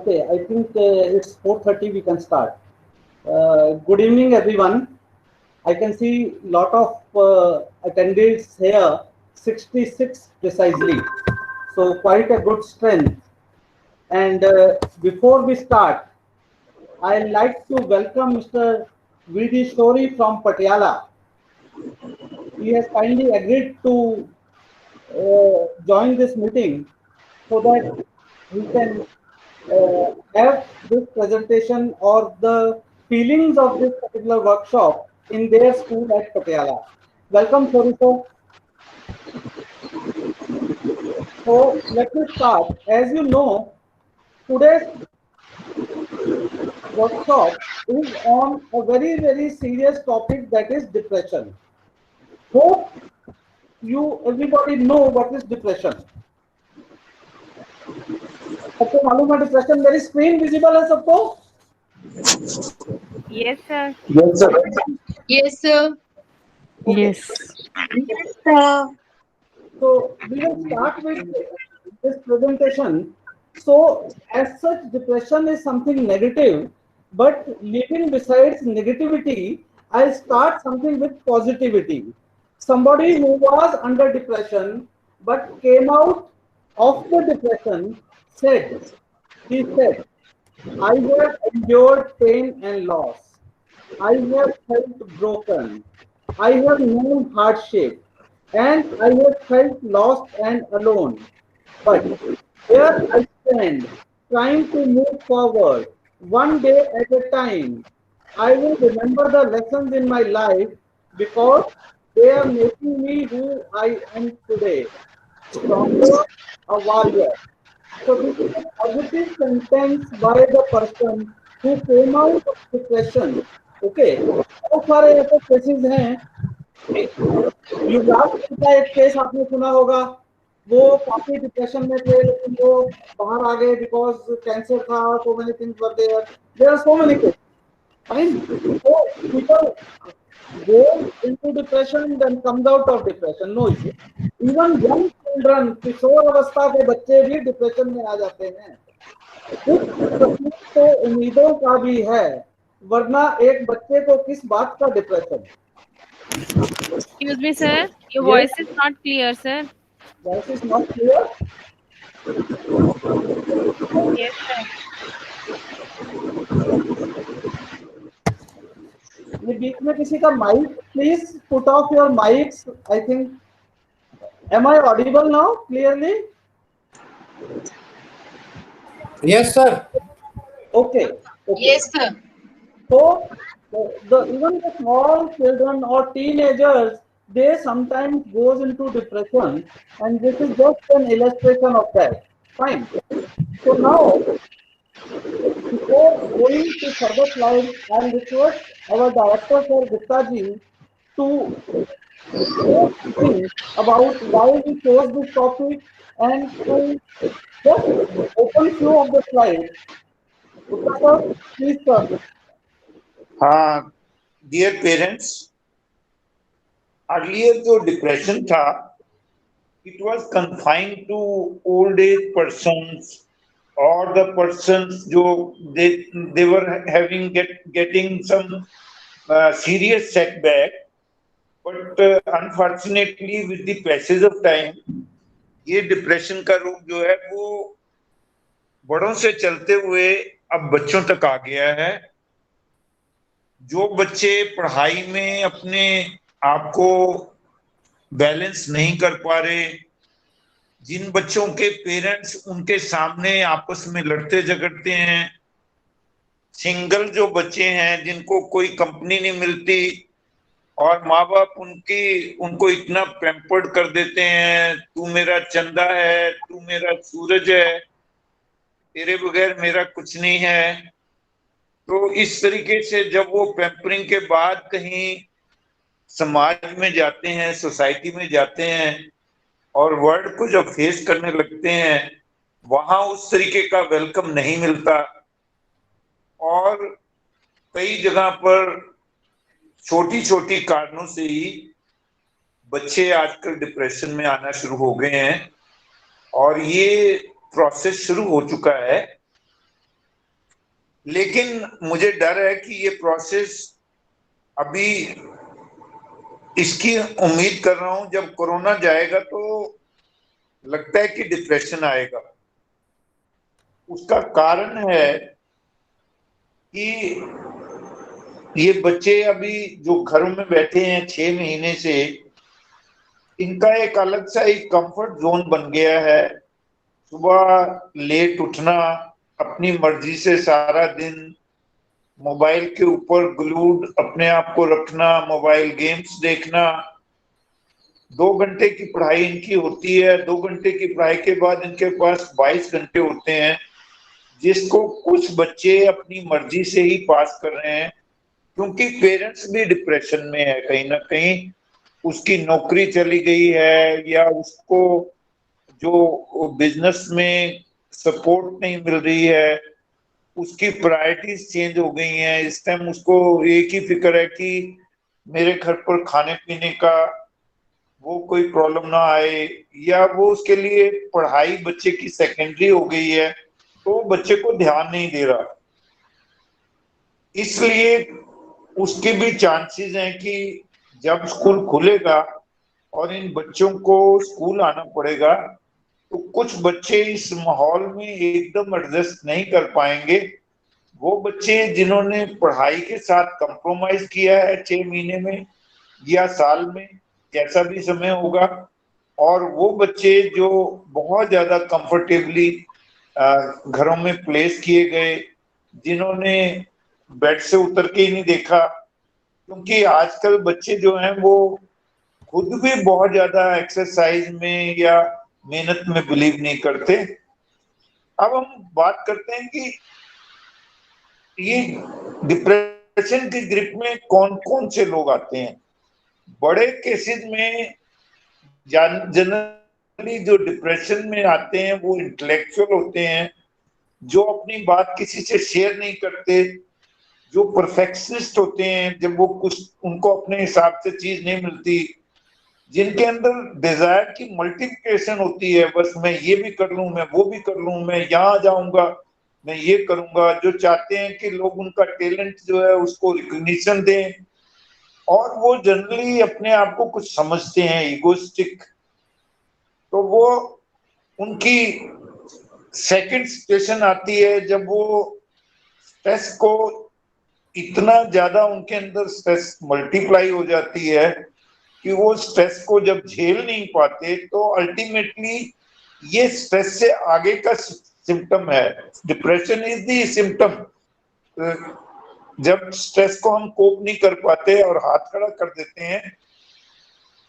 Okay, I think it's 4:30. We can start. Good evening, everyone. I can see lot of attendees here, 66 precisely. So quite a good strength. And before we start, I'd like to welcome Mr. V.D. Shori from Patiala. He has kindly agreed to join this meeting so that we can have this presentation or the feelings of this particular workshop in their school at Patiala. Welcome, Shori sir. So let me start. As you know, today's workshop is on a very serious topic, that is depression. Hope you everybody know what is depression. सबको मालूम है depression? मेरी screen visible है सबको? Yes, sir. Yes, sir. Yes, sir. Okay. Yes. Yes, sir. So we will start with this presentation. So as such, depression is something negative, but leaving besides negativity, I'll start something with positivity. Somebody who was under depression but came out of the depression he said, I have endured pain and loss. I have felt broken. I have known hardship. And I have felt lost and alone. But here I stand, trying to move forward, one day at a time. I will remember the lessons in my life because they are making me who I am today, stronger, a warrior. So this is a positive sentence by the person who came out of depression. Okay, बहुत सारे ऐसे cases हैं. युवराज सिंह का एक case आपने सुना होगा. वो काफी डिप्रेशन में थे, लेकिन वो बाहर आ गए बिकॉज कैंसर था. So many things were there. There are so many cases. Fine. So people go into depression then comes out of depression. No issue. Even young children, किशोर अवस्था के बच्चे भी डिप्रेशन में आ जाते हैं. कुछ तकलीफ तो उम्मीदों का भी है, वरना एक बच्चे को किस बात का depression. Excuse me, sir. Your Yes. voice is not clear, sir. Voice is not clear. Yes, sir. ये बीच में किसी का mic, please put off your mics. I think, am I audible now clearly? Yes, sir. Okay. Yes, sir. So even the small children or teenagers, they sometimes goes into depression, and this is just an illustration of that. Fine. So now, before going to further slides, I'll request our director, Sir Gupta ji, to say something about why we chose this topic and to just open few of the slides. Gupta sir, please sir. Dear parents, earlier जो depression था, it was confined to old age persons or the persons जो they were having getting some serious setback, but unfortunately with the passage of time, ये depression का रूप जो है वो बड़ों से चलते हुए अब बच्चों तक आ गया है. जो बच्चे पढ़ाई में अपने आप को बैलेंस नहीं कर पा रहे, जिन बच्चों के पेरेंट्स उनके सामने आपस में लड़ते झगड़ते हैं, सिंगल जो बच्चे हैं जिनको कोई कंपनी नहीं मिलती और माँ बाप उनको इतना पैम्पर्ड कर देते हैं, तू मेरा चंदा है, तू मेरा सूरज है, तेरे बगैर मेरा कुछ नहीं है. तो इस तरीके से जब वो पैम्परिंग के बाद कहीं समाज में जाते हैं, सोसाइटी में जाते हैं और वर्ल्ड को जब फेस करने लगते हैं, वहां उस तरीके का वेलकम नहीं मिलता और कई जगह पर छोटी छोटी कारणों से ही बच्चे आजकल डिप्रेशन में आना शुरू हो गए हैं और ये प्रोसेस शुरू हो चुका है. लेकिन मुझे डर है कि ये प्रोसेस अभी, इसकी उम्मीद कर रहा हूं जब कोरोना जाएगा तो लगता है कि डिप्रेशन आएगा। उसका कारण है कि ये बच्चे अभी जो घरों में बैठे हैं 6 महीने से, इनका एक अलग सा एक कंफर्ट जोन बन गया है। सुबह लेट उठना, अपनी मर्जी से सारा दिन मोबाइल के ऊपर ग्लूड अपने आप को रखना, मोबाइल गेम्स देखना। 2 घंटे की पढ़ाई इनकी होती है, 2 घंटे की पढ़ाई के बाद इनके पास 22 घंटे होते हैं, जिसको कुछ बच्चे अपनी मर्जी से ही पास कर रहे हैं, क्योंकि पेरेंट्स भी डिप्रेशन में है कहीं ना कहीं। उसकी नौकरी चली गई है या उसको जो बिजनेस में सपोर्ट नहीं मिल रही है, उसकी प्रायोरिटीज चेंज हो गई हैं। इस टाइम उसको एक ही फिक्र है कि मेरे घर पर खाने पीने का वो कोई प्रॉब्लम ना आए, या वो उसके लिए पढ़ाई बच्चे की सेकेंडरी हो गई है तो बच्चे को ध्यान नहीं दे रहा। इसलिए उसके भी चांसेस हैं कि जब स्कूल खुलेगा और इन बच्चों को स्कूल आना पड़ेगा तो कुछ बच्चे इस माहौल में एकदम एडजस्ट नहीं कर पाएंगे। वो बच्चे जिन्होंने पढ़ाई के साथ कंप्रोमाइज किया है 6 महीने में या साल में, जैसा भी समय होगा, और वो बच्चे जो बहुत ज्यादा कंफर्टेबली घरों में प्लेस किए गए, जिन्होंने बेड से उतर के ही नहीं देखा, क्योंकि आजकल बच्चे जो हैं वो खुद भी बहुत ज्यादा एक्सरसाइज में या मेहनत में बिलीव नहीं करते। अब हम बात करते हैं कि ये डिप्रेशन की ग्रिप में कौन कौन से लोग आते हैं। बड़े केसेस में जनरली जो डिप्रेशन में आते हैं वो इंटेलेक्चुअल होते हैं, जो अपनी बात किसी से शेयर नहीं करते, जो परफेक्शनिस्ट होते हैं, जब वो कुछ उनको अपने हिसाब से चीज नहीं मिलती, जिनके अंदर डिजायर की मल्टीप्लिकेशन होती है, बस मैं ये भी कर लूं, मैं वो भी कर लूं, मैं यहाँ जाऊंगा, मैं ये करूंगा, जो चाहते हैं कि लोग उनका टैलेंट जो है उसको रिकॉग्निशन दें, और वो जनरली अपने आप को कुछ समझते हैं, इगोइस्टिक। तो वो उनकी सेकंड सिचुएशन आती है जब वो स्ट्रेस को इतना ज्यादा, उनके अंदर स्ट्रेस मल्टीप्लाई हो जाती है कि वो स्ट्रेस को जब झेल नहीं पाते तो अल्टीमेटली ये स्ट्रेस से आगे का सिम्टम है। Depression is the symptom. जब स्ट्रेस को हम कोप नहीं कर पाते और हाथ खड़ा कर देते हैं,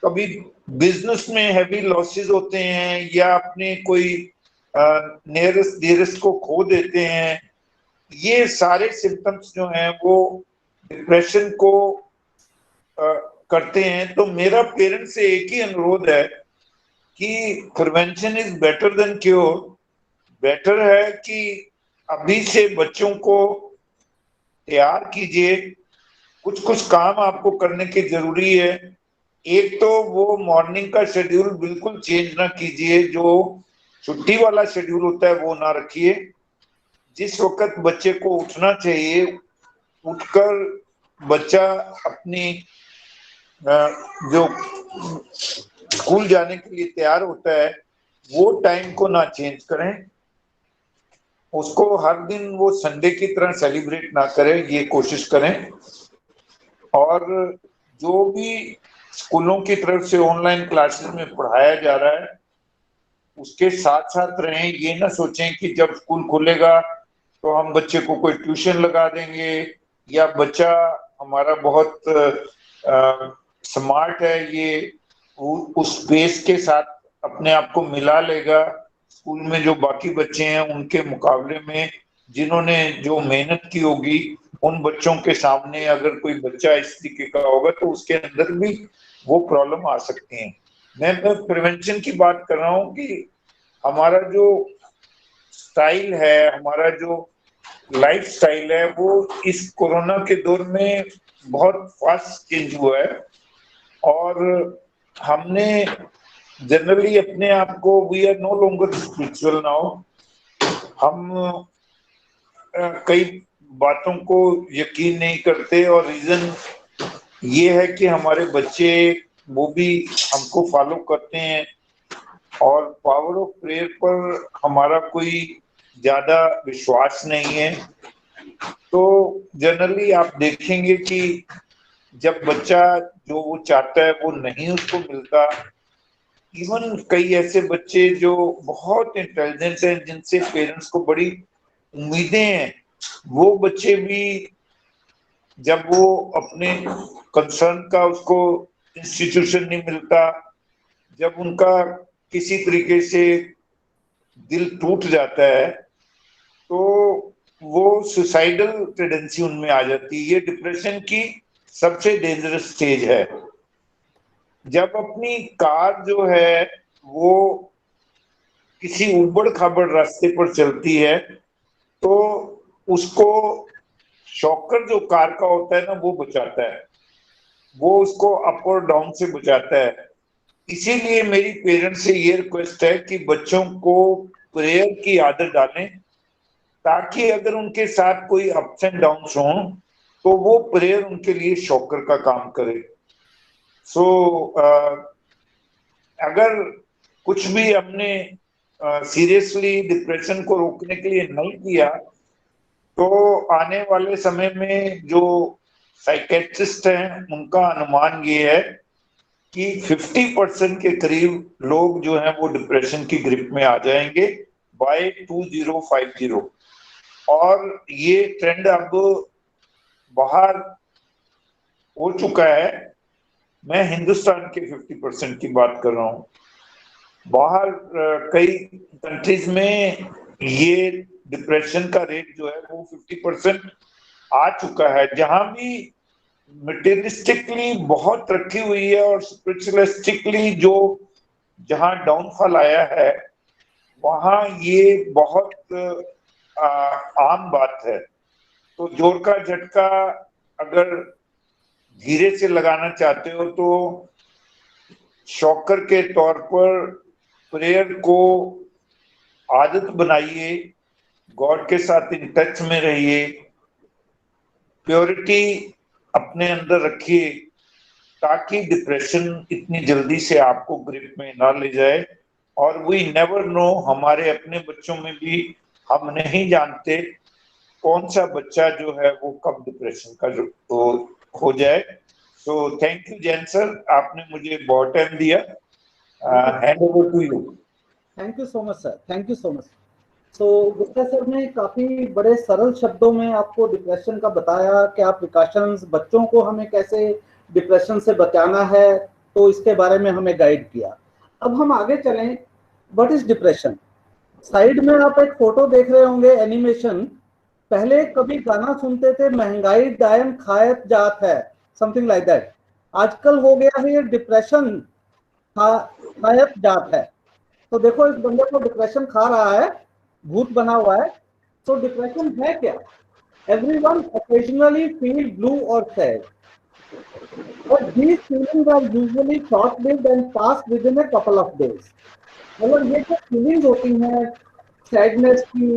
कभी बिजनेस में हैवी लॉसेस होते हैं या अपने कोई नियरेस्ट डियरेस्ट को खो देते हैं, ये सारे सिम्टम्स जो हैं वो डिप्रेशन को करते हैं। तो मेरा पेरेंट्स से एक ही अनुरोध है कि prevention is better than cure. Better है कि अभी से बच्चों को तैयार कीजिए। कुछ कुछ काम आपको करने की जरूरी है। एक तो वो मॉर्निंग का शेड्यूल बिल्कुल चेंज ना कीजिए, जो छुट्टी वाला शेड्यूल होता है वो ना रखिए। जिस वक्त बच्चे को उठना चाहिए, उठकर बच्चा अपनी जो स्कूल जाने के लिए तैयार होता है वो टाइम को ना चेंज करें। उसको हर दिन वो संडे की तरह सेलिब्रेट ना करें, ये कोशिश करें। और जो भी स्कूलों की तरफ से ऑनलाइन क्लासेस में पढ़ाया जा रहा है उसके साथ साथ रहें। ये ना सोचें कि जब स्कूल खुलेगा तो हम बच्चे को कोई ट्यूशन लगा देंगे, या बच्चा हमारा बहुत स्मार्ट है, ये उस बेस के साथ अपने आप को मिला लेगा स्कूल में जो बाकी बच्चे हैं उनके मुकाबले में, जिन्होंने जो मेहनत की होगी। उन बच्चों के सामने अगर कोई बच्चा इस तरीके का होगा तो उसके अंदर भी वो प्रॉब्लम आ सकती है। मैं प्रिवेंशन की बात कर रहा हूँ कि हमारा जो स्टाइल है, हमारा जो लाइफ स्टाइल है, वो इस कोरोना के दौर में बहुत फास्ट चेंज हुआ है। और हमने जनरली अपने आप को, we are no longer spiritual now. हम कई बातों को यकीन नहीं करते, और रीजन ये है कि हमारे बच्चे वो भी हमको फॉलो करते हैं और पावर ऑफ प्रेयर पर हमारा कोई ज्यादा विश्वास नहीं है। तो जनरली आप देखेंगे कि जब बच्चा जो वो चाहता है वो नहीं उसको मिलता, इवन कई ऐसे बच्चे जो बहुत इंटेलिजेंट हैं जिनसे पेरेंट्स को बड़ी उम्मीदें हैं, वो बच्चे भी जब वो अपने कंसर्न का उसको इंस्टीट्यूशन नहीं मिलता, जब उनका किसी तरीके से दिल टूट जाता है, तो वो सुसाइडल टेंडेंसी उनमें आ जाती है। ये डिप्रेशन की सबसे डेंजरस स्टेज है। जब अपनी कार जो है वो किसी उबड़ खाबड़ रास्ते पर चलती है तो उसको शॉकर जो कार का होता है ना वो बचाता है, वो उसको अप और डाउन से बचाता है। इसीलिए मेरी पेरेंट्स से ये रिक्वेस्ट है कि बच्चों को प्रेयर की आदत डालें, ताकि अगर उनके साथ कोई अप्स एंड डाउन्स हों तो वो प्रेयर उनके लिए शॉकर का काम करे। सो अगर कुछ भी हमने सीरियसली डिप्रेशन को रोकने के लिए नहीं किया तो आने वाले समय में जो साइकेट्रिस्ट हैं उनका अनुमान ये है कि 50% के करीब लोग जो हैं वो डिप्रेशन की ग्रिप में आ जाएंगे बाय 2050। और ये ट्रेंड अब बाहर हो चुका है। मैं हिंदुस्तान के 50% की बात कर रहा हूं, बाहर कई कंट्रीज में ये डिप्रेशन का रेट जो है वो 50% आ चुका है। जहां भी मटेरियलिस्टिकली बहुत तरक्की हुई है और स्पिरिचुअलिस्टिकली जो जहां डाउनफॉल आया है वहां ये बहुत आम बात है। तो जोर का झटका अगर धीरे से लगाना चाहते हो तो शॉकर के तौर पर प्रेयर को आदत बनाइए, गॉड के साथ इन टच में रहिए, प्योरिटी अपने अंदर रखिए, ताकि डिप्रेशन इतनी जल्दी से आपको ग्रिप में ना ले जाए। और वी नेवर नो, हमारे अपने बच्चों में भी हम नहीं जानते कौन सा बच्चा जो है वो कब डिप्रेशन का जो हो जाए। So thank you Jain sir, आपने मुझे बहुत टाइम दिया। Hand over to you. Thank you so much sir, thank you so much. तो गुप्ता सर ने काफी बड़े सरल शब्दों में आपको डिप्रेशन का बताया कि आप प्रिकॉशंस बच्चों को हमें कैसे डिप्रेशन से बचाना है, तो इसके बारे में हमें गाइड किया। अब हम आगे चलें। What is depression? साइड में आप एक फोटो देख रहे होंगे, एनिमेशन। पहले कभी गाना सुनते थे, महंगाई डायन खायत जात है, समथिंग लाइक दैट। आजकल हो गया है ये डिप्रेशन खायत जात है। तो देखो इस बंदे को डिप्रेशन खा रहा है, भूत बना हुआ है। तो डिप्रेशन है क्या? एवरीवन ओकेजनली फील ब्लू और sad, but these feelings are usually short-lived and pass within a couple of days. मतलब ये जो फीलिंग्स होती हैं सैडनेस की,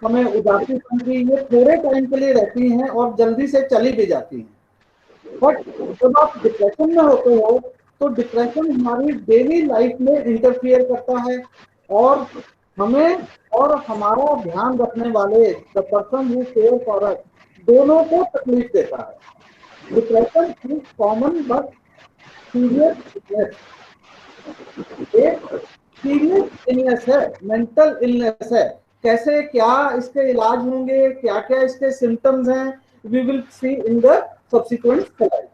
हमें उदासीपन की, ये थोड़े टाइम के लिए रहती हैं और जल्दी से चली भी जाती हैं। बट जब आप डिप्रेशन में होते हो तो डिप्रेशन हमारी डेली लाइफ में इंटरफियर करता है और हमें और हमारा ध्यान रखने वाले the person who care for us दोनों को तकलीफ देता है। Depression is common but serious illness. एक सीरियस इलनेस है, मेंटल इलनेस है। कैसे, क्या इसके इलाज होंगे, क्या क्या इसके सिम्टम्स हैं, we will see in the subsequent slide.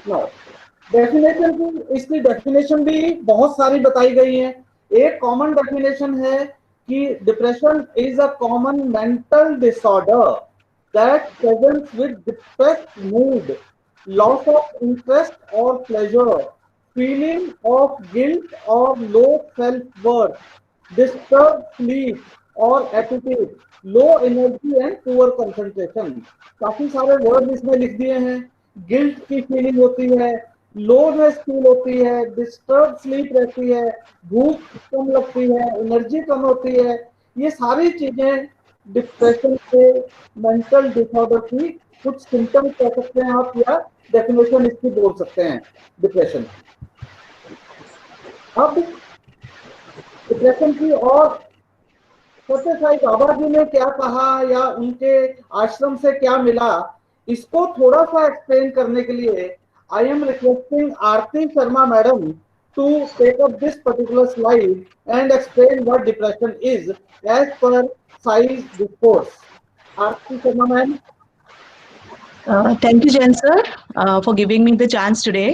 Now definition की, इसकी डेफिनेशन भी बहुत सारी बताई गई है। एक कॉमन डेफिनेशन है कि depression is a common mental disorder that presents with depressed mood, loss of interest or pleasure, feeling of guilt or low self-worth, disturbed sleep or appetite, low energy and poor concentration। काफी सारे word इसमें लिख दिए हैं। Guilt की feeling होती है, लोनेस feel होती है, डिस्टर्ब स्लीप रहती है, भूख कम लगती है, एनर्जी कम होती है। ये सारी चीजें डिप्रेशन के, मेंटल डिसऑर्डर की कुछ सिम्टम्स कह सकते हैं आप, या डेफिनेशन इसकी बोल सकते हैं डिप्रेशन। अब डिप्रेशन की और सत्य साई बाबा जी ने क्या कहा या उनके आश्रम से क्या मिला, इसको थोड़ा सा एक्सप्लेन करने के लिए I am requesting Aarti Sharma madam to take up this particular slide and explain what depression is as per Sai's discourse. Aarti Sharma ma'am. Thank you, Jain sir, for giving me the chance today.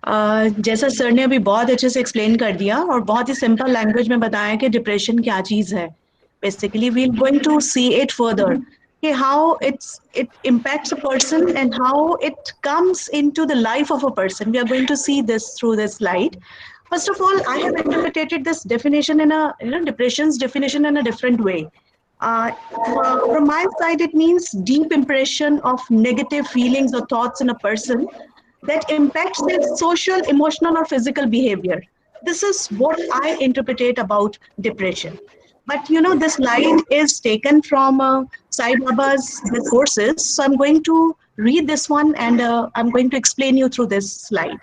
जैसा sir ने अभी बहुत अच्छे से explain कर दिया और बहुत ही सिंपल लैंग्वेज में बताया कि डिप्रेशन क्या चीज़ है। Basically we are going to see it further कि how it impacts a person and how it comes into the life of a person. We are going to see this through this slide. First of all, I have interpreted this definition in a depression's definition in a different way. From my side, it means deep impression of negative feelings or thoughts in a person that impacts their social, emotional, or physical behavior. This is what I interpret about depression. But you know, this slide is taken from Sai Baba's discourses. So I'm going to read this one and I'm going to explain you through this slide.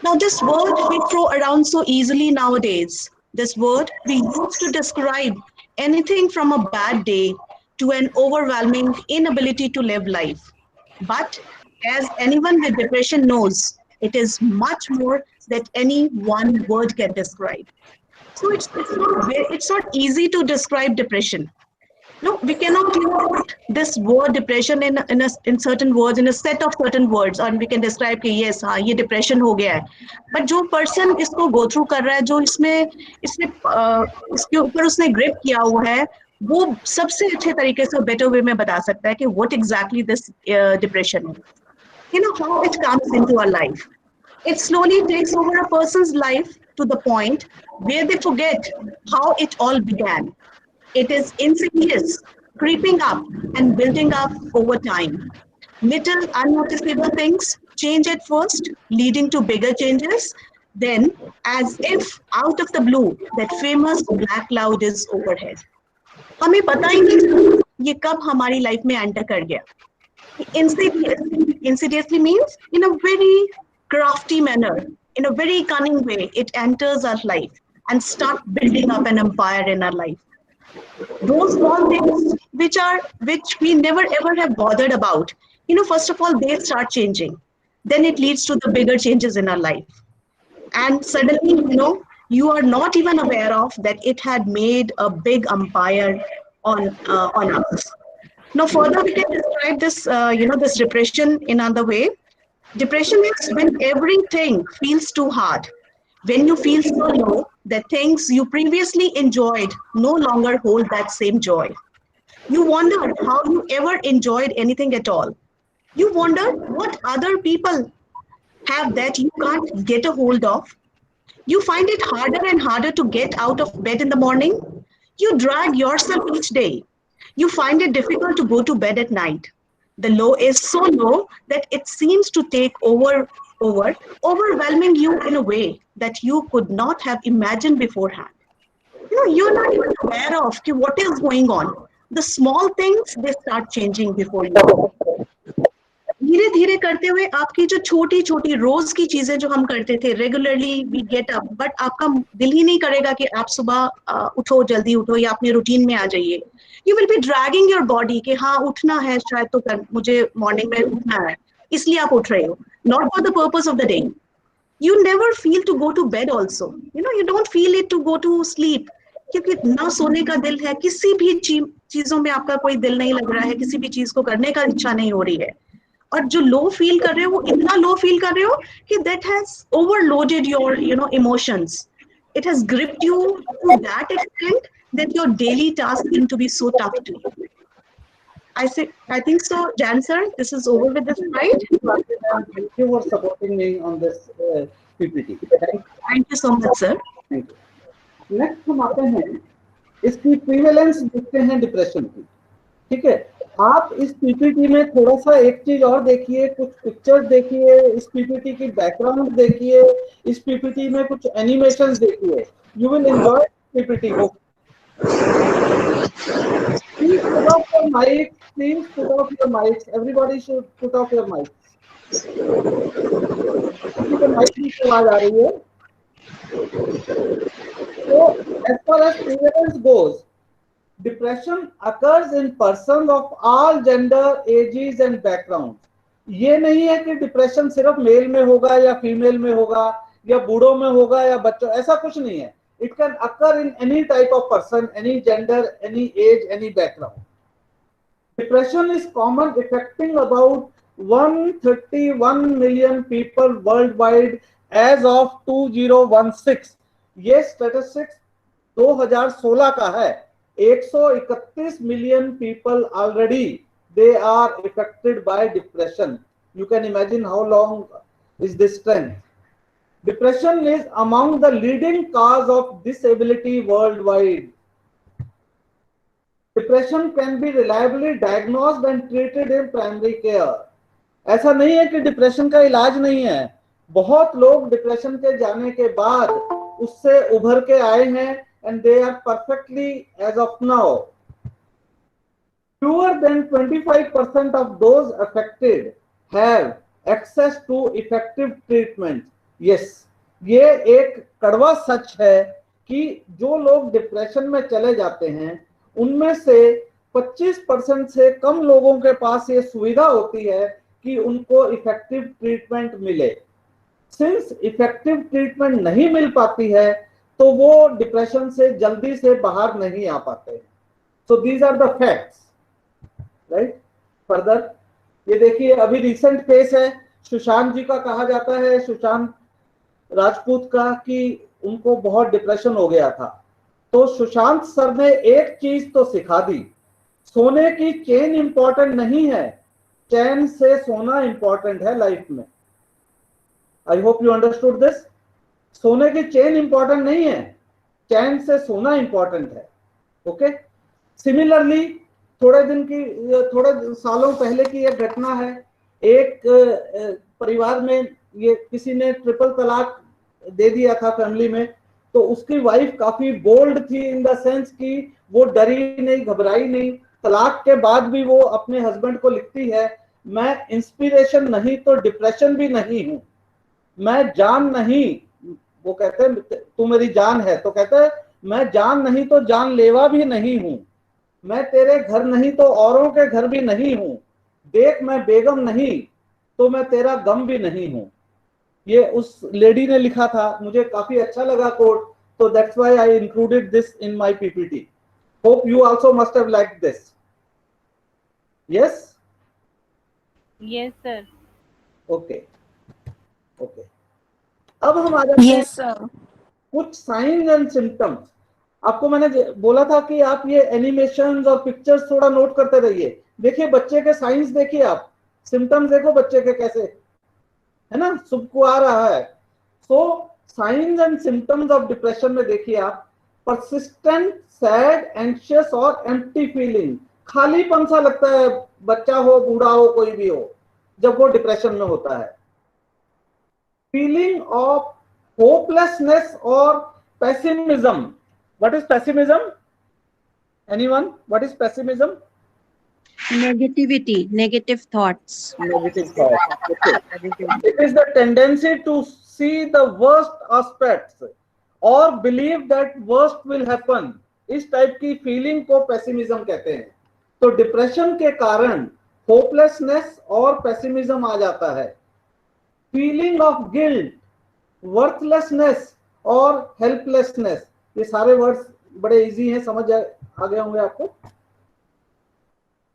Now, this word we throw around so easily nowadays. This word we use to describe anything from a bad day to an overwhelming inability to live life. But as anyone with depression knows, it is much more that any one word can describe. So it's not easy to describe depression. No, we cannot use this word depression in certain words, in a set of certain words, and we can describe कि yes, हाँ ये depression हो गया है. But जो person इसको go through कर रहा है, जो इसके ऊपर उसने grip किया हुआ है, वो सबसे अच्छे तरीके से better way में बता सकता है कि what exactly this depression is. You know how it comes into our life. It slowly takes over a person's life to the point where they forget how it all began. It is insidious, creeping up and building up over time. Little unnoticeable things change at first, leading to bigger changes. Then, as if out of the blue, that famous black cloud is overhead. हमें पता ही नहीं ये कब हमारी life में enter कर गया. Insidiously means in a very crafty manner, in a very cunning way, it enters our life and start building up an empire in our life. Those small things which we never ever have bothered about, you know, first of all, they start changing. Then it leads to the bigger changes in our life. And suddenly, you know, you are not even aware of that it had made a big empire on us. Now, further, we can describe this, this depression in another way. Depression is when everything feels too hard. When you feel so low that things you previously enjoyed no longer hold that same joy. You wonder how you ever enjoyed anything at all. You wonder what other people have that you can't get a hold of. You find it harder and harder to get out of bed in the morning. You drag yourself each day. You find it difficult to go to bed at night. The low is so low that it seems to take overwhelming you in a way that you could not have imagined beforehand. You know, you're not even aware of what is going on. The small things, they start changing before you. धीरे धीरे करते हुए आपकी जो छोटी छोटी रोज की चीजें जो हम करते थे regularly, we get up, but आपका दिल ही नहीं करेगा कि आप सुबह उठो, जल्दी उठो या अपने रूटीन में आ जाइए. You will be dragging your body कि हाँ उठना है, शायद तो मुझे मॉर्निंग में उठना है, इसलिए आप उठ रहे हो, not for the purpose of the day. You never feel to go to bed also. You know, you don't feel it to go to sleep. क्योंकि ना सोने का दिल है, किसी भी चीजों में आपका कोई दिल नहीं लग रहा है, किसी भी चीज को करने का इच्छा नहीं हो रही है. और जो लो फील कर रहे हो वो इतना लो फील कर रहे हो कि that has overloaded your, you know, emotions. It has gripped you to that extent that your daily tasks seem to be so tough to you. I think so, Jan sir, this is over with this slide. Thank you for supporting me on this PPT. Thank you so much, sir. Thank you. Next हम आते हैं, इसकी प्रीवेलेंस देखते हैं depression की. ठीक है, आप इस पीपीटी में थोड़ा सा एक चीज और देखिए, कुछ पिक्चर्स देखिए, इस पीपीटी की बैकग्राउंड देखिए, इस पीपीटी में कुछ एनिमेशंस देखिए. यू विल एंजॉय पीपीटी को. put off your mics, please put off your mics. Everybody should put off your mics. किसी के mic की आवाज आ रही है. So as far as prevalence goes, depression occurs in persons of all gender, ages and backgrounds. ये नहीं है कि डिप्रेशन सिर्फ मेल में होगा या फीमेल में होगा या बूढ़ों में होगा या बच्चों, ऐसा कुछ नहीं है. It can occur in any type of person, any gender, any age, any background. Depression is common, affecting about 131 million people worldwide as of 2016. ये statistics 2016 का है. 131 million people already they are affected by depression. You can imagine how long is this trend. Depression is among the leading cause of disability worldwide. Depression can be reliably diagnosed and treated in primary care. ऐसा नहीं है कि depression का इलाज नहीं है. बहुत लोग डिप्रेशन के जाने के बाद उससे उभर के आए हैं and they are perfectly as of now. Fewer than 25% of those affected have access to effective treatment. Yes, ये एक कड़वा सच है कि जो लोग डिप्रेशन में चले जाते हैं उनमें से 25% से कम लोगों के पास ये सुविधा होती है कि उनको इफेक्टिव ट्रीटमेंट मिले. सिंस इफेक्टिव ट्रीटमेंट नहीं मिल पाती है तो वो डिप्रेशन से जल्दी से बाहर नहीं आ पाते हैं. So these are the facts, right. Further ये देखिए, अभी रिसेंट केस है सुशांत जी का. कहा जाता है सुशांत राजपूत का कि उनको बहुत डिप्रेशन हो गया था. तो सुशांत सर ने एक चीज तो सिखा दी, सोने की चेन इंपॉर्टेंट नहीं है, चैन से सोना इंपॉर्टेंट है लाइफ में. I hope you understood this. सोने की चेन इंपॉर्टेंट नहीं है, चैन से सोना इंपॉर्टेंट है. ओके. सिमिलरली थोड़े सालों पहले की एक घटना है. एक परिवार में ये किसी ने ट्रिपल तलाक दे दिया था फैमिली में. तो उसकी वाइफ काफी बोल्ड थी इन द सेंस कि वो डरी नहीं, घबराई नहीं. तलाक के बाद भी वो अपने हस्बैंड को लिखती है, मैं इंस्पिरेशन नहीं तो डिप्रेशन भी नहीं हूं, मैं जान नहीं. वो कहते हैं तू मेरी जान है, तो कहते हैं मैं जान नहीं तो जानलेवा भी नहीं हूं, मैं तेरे घर नहीं तो औरों के घर भी नहीं हूं, देख मैं बेगम नहीं तो मैं तेरा गम भी नहीं हूं. ये उस लेडी ने लिखा था, मुझे काफी अच्छा लगा कोट. तो that's why I included this in my PPT. Hope you also must have liked this. Yes. Yes, sir. Okay okay. अब हम आ जाते हैं कुछ साइंस एंड सिम्टम्स. आपको मैंने बोला था कि आप ये एनिमेशंस और पिक्चर्स थोड़ा नोट करते रहिए. देखिए बच्चे के साइंस देखिए, आप सिम्टम्स देखो बच्चे के कैसे है ना, सबको आ रहा है. So science and symptoms of depression में देखिए आप, परसिस्टेंट सैड एंशियस और एम्प्टी फीलिंग. खालीपन सा लगता है, बच्चा हो बूढ़ा हो कोई भी हो, जब वो डिप्रेशन में होता है. फीलिंग ऑफ होपलेसनेस और pessimism. What is pessimism? Anyone? What is pessimism? Negativity, negative thoughts. Negative thoughts. Okay. It is the tendency to see the worst aspects or believe that worst will happen. इस type की feeling को pessimism कहते हैं. तो depression के कारण hopelessness और pessimism आ जाता है. फीलिंग ऑफ गिल्ट, वर्थलेसनेस और हेल्पलेसनेस. ये सारे वर्ड्स बड़े इजी हैं, समझ आ गए होंगे आपको.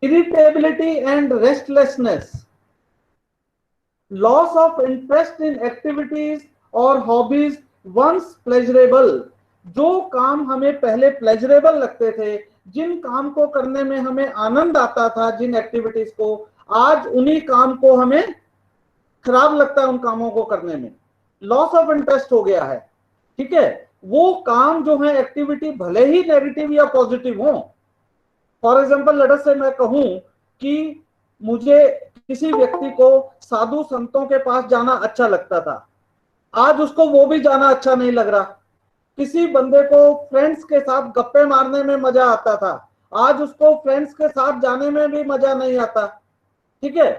irritability and restlessness, loss of interest in activities or hobbies once pleasurable. जो काम हमें पहले प्लेजरेबल लगते थे, जिन काम को करने में हमें आनंद आता था, जिन एक्टिविटीज को, आज उन्हीं काम को हमें खराब लगता है उन कामों को करने में. लॉस ऑफ इंटरेस्ट हो गया है. ठीक है. वो काम जो है एक्टिविटी भले ही नेगेटिव या पॉजिटिव हो. फॉर एग्जाम्पल लेट अस से मैं कहूं कि मुझे किसी व्यक्ति को साधु संतों के पास जाना अच्छा लगता था, आज उसको वो भी जाना अच्छा नहीं लग रहा. किसी बंदे को फ्रेंड्स के साथ गप्पे मारने में मजा आता था, आज उसको फ्रेंड्स के साथ जाने में भी मजा नहीं आता, ठीक है।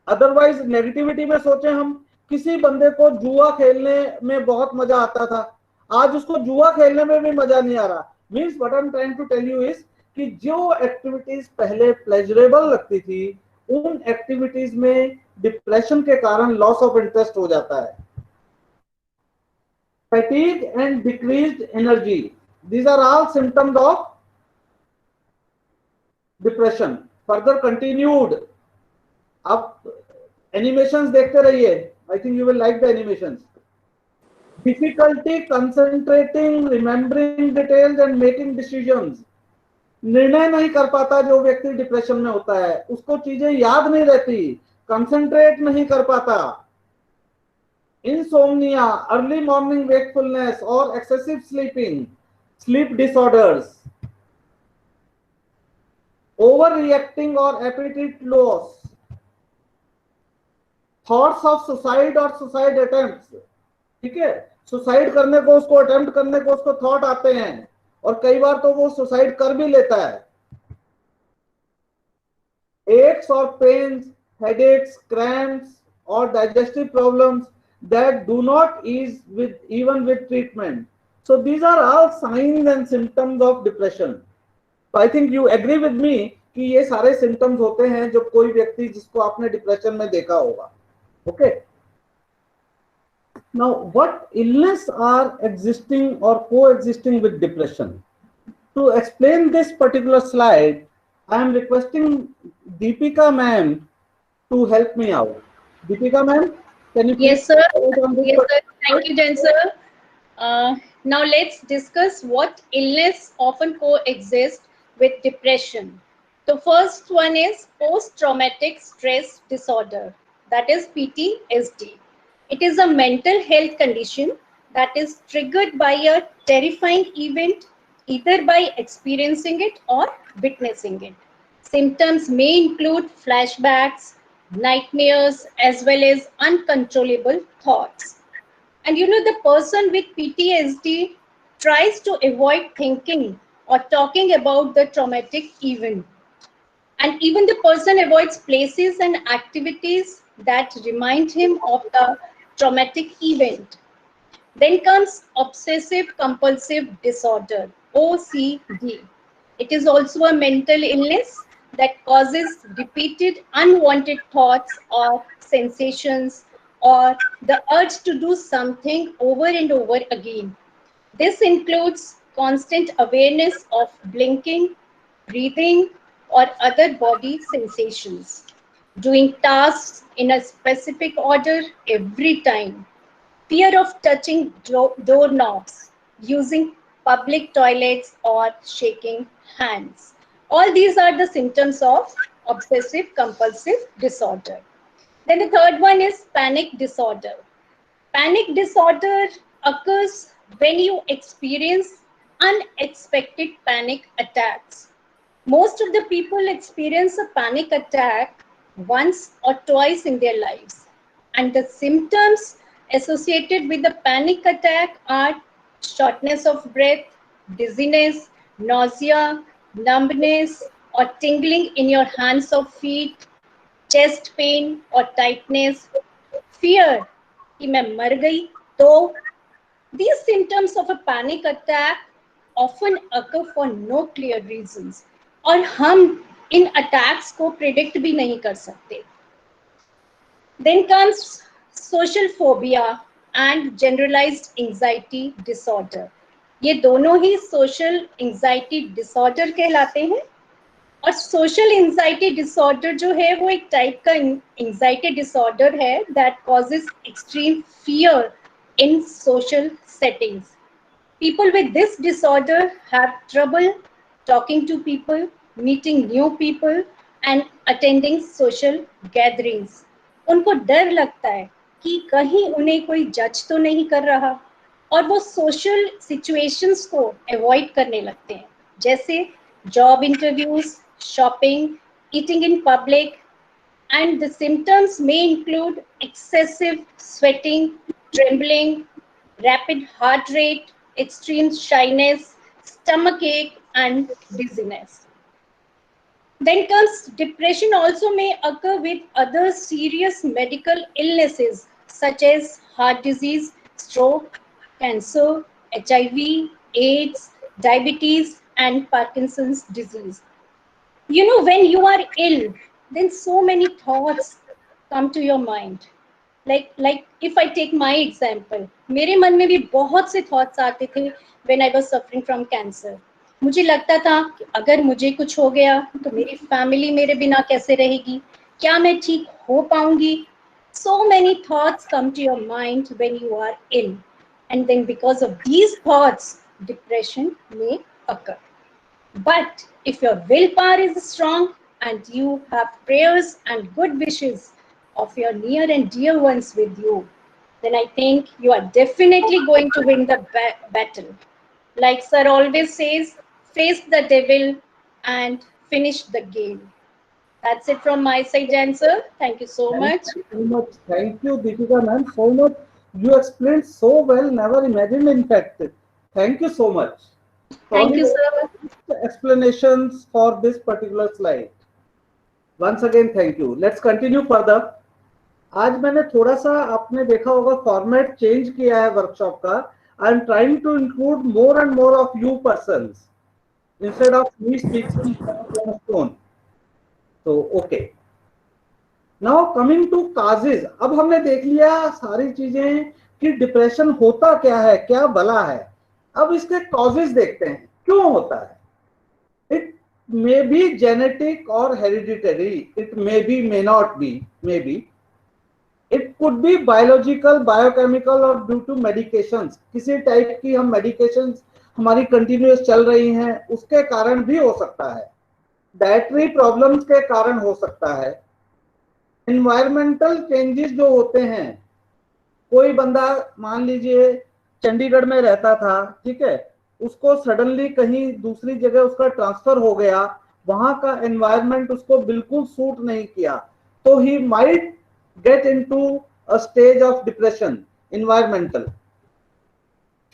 अदरवाइज नेगेटिविटी में सोचे हम, किसी बंदे को जुआ खेलने में बहुत मजा आता था, आज उसको जुआ खेलने में भी मजा नहीं आ रहा। Means what I am trying to tell you is कि जो एक्टिविटीज पहले प्लेजरेबल लगती थी, उन एक्टिविटीज में डिप्रेशन के कारण लॉस ऑफ इंटरेस्ट हो जाता है। Fatigue and decreased energy, these are all symptoms of depression. Further continued, आप एनिमेशंस देखते रहिए, I think you will like the animations. Difficulty concentrating, remembering details and making decisions, निर्णय नहीं कर पाता जो व्यक्ति डिप्रेशन में होता है, उसको चीजें याद नहीं रहती, कंसंट्रेट नहीं कर पाता। इंसोम्निया, अर्ली मॉर्निंग वेकफुलनेस और excessive sleeping, sleep disorders, overreacting or appetite loss, thoughts of suicide or suicide attempts, ठीक है, सुसाइड करने को उसको, अटेम्प्ट करने को उसको थॉट आते हैं और कई बार तो वो सुसाइड कर भी लेता है। aches or pains, headaches, cramps or digestive problems that do not ease with even with treatment. So these are all signs and symptoms of depression. So I think you agree with me कि ये सारे symptoms होते हैं जो कोई व्यक्ति जिसको आपने depression में देखा होगा. Okay. Now, what illness are existing or coexisting with depression? To explain this particular slide, I am requesting Deepika ma'am to help me out. Deepika ma'am, can you Yes, sir. please Yes, sir. Thank you, Jen, sir. Now let's discuss what illness often coexist with depression. The first one is post-traumatic stress disorder, that is PTSD. It is a mental health condition that is triggered by a terrifying event, either by experiencing it or witnessing it. Symptoms may include flashbacks, nightmares, as well as uncontrollable thoughts. And you know, the person with PTSD tries to avoid thinking or talking about the traumatic event. And even the person avoids places and activities that remind him of the traumatic event. Then comes obsessive compulsive disorder, OCD. It is also a mental illness that causes repeated unwanted thoughts or sensations or the urge to do something over and over again. This includes constant awareness of blinking, breathing, or other body sensations, doing tasks in a specific order every time, fear of touching doorknobs, using public toilets, or shaking hands. All these are the symptoms of obsessive compulsive disorder. Then the third one is panic disorder. Panic disorder occurs when you experience unexpected panic attacks. Most of the people experience a panic attack once or twice in their lives. And the symptoms associated with the panic attack are shortness of breath, dizziness, nausea, numbness, or tingling in your hands or feet, chest pain or tightness, fear कि मैं मर गई तो. These symptoms of a panic attack often occur for no clear reasons और हम इन attacks को predict भी नहीं कर सकते. Then comes social phobia and generalized anxiety disorder. ये दोनों ही social anxiety disorder कहलाते हैं. और सोशल एंजाइटी डिसऑर्डर जो है वो एक टाइप का एंजाइटी डिसऑर्डर है that causes extreme fear in social settings. People with this disorder have trouble talking to people, meeting new people, and attending social gatherings. उनको डर लगता है कि कहीं उन्हें कोई जज तो नहीं कर रहा और वो सोशल सिचुएशंस को अवॉइड करने लगते हैं, जैसे job interviews, shopping, eating in public, and the symptoms may include excessive sweating, trembling, rapid heart rate, extreme shyness, stomach ache, and dizziness. Then comes depression also may occur with other serious medical illnesses such as heart disease, stroke, cancer, HIV, AIDS, diabetes, and Parkinson's disease. You know, when you are ill, then so many thoughts come to your mind. Like if I take my example, मेरे मन में भी बहुत से thoughts आते थे when I was suffering from cancer. मुझे लगता था कि अगर मुझे कुछ हो गया तो मेरी फैमिली मेरे बिना कैसे रहेगी, क्या मैं ठीक हो पाऊंगी. So many thoughts come to your mind when you are ill, and then because of these thoughts depression may occur. But if your willpower is strong and you have prayers and good wishes of your near and dear ones with you, then I think you are definitely going to win the battle. Like Sir always says, face the devil and finish the game. That's it from my side, Jan sir. Thank you so much. Thank you so much. Thank you, Deepika ma'am, so much. You explained so well, never imagined in fact. Thank you so much. Thank you, sir. Explanations for this particular slide. Once again, thank you. Let's continue further. आज मैंने थोड़ा सा आपने देखा होगा format change किया है workshop का. I am trying to include more and more of you persons instead of me speaking. तो okay, now coming to causes. अब हमने देख लिया सारी चीजें कि डिप्रेशन होता क्या है, क्या भला है. अब इसके कॉजेज देखते हैं क्यों होता है. इट मे बी जेनेटिक और hereditary, it may be, may not be, may be. It could be biological, biochemical और ड्यू टू मेडिकेशंस. किसी टाइप की हम मेडिकेशंस हमारी कंटिन्यूअस चल रही हैं उसके कारण भी हो सकता है. डाइटरी प्रॉब्लम्स के कारण हो सकता है. एनवायरमेंटल चेंजेस जो होते हैं, कोई बंदा मान लीजिए चंडीगढ़ में रहता था, ठीक है, उसको सडनली कहीं दूसरी जगह उसका ट्रांसफर हो गया, वहां का एनवायरमेंट उसको बिल्कुल सूट नहीं किया, तो he might get into a stage of depression. Environmental,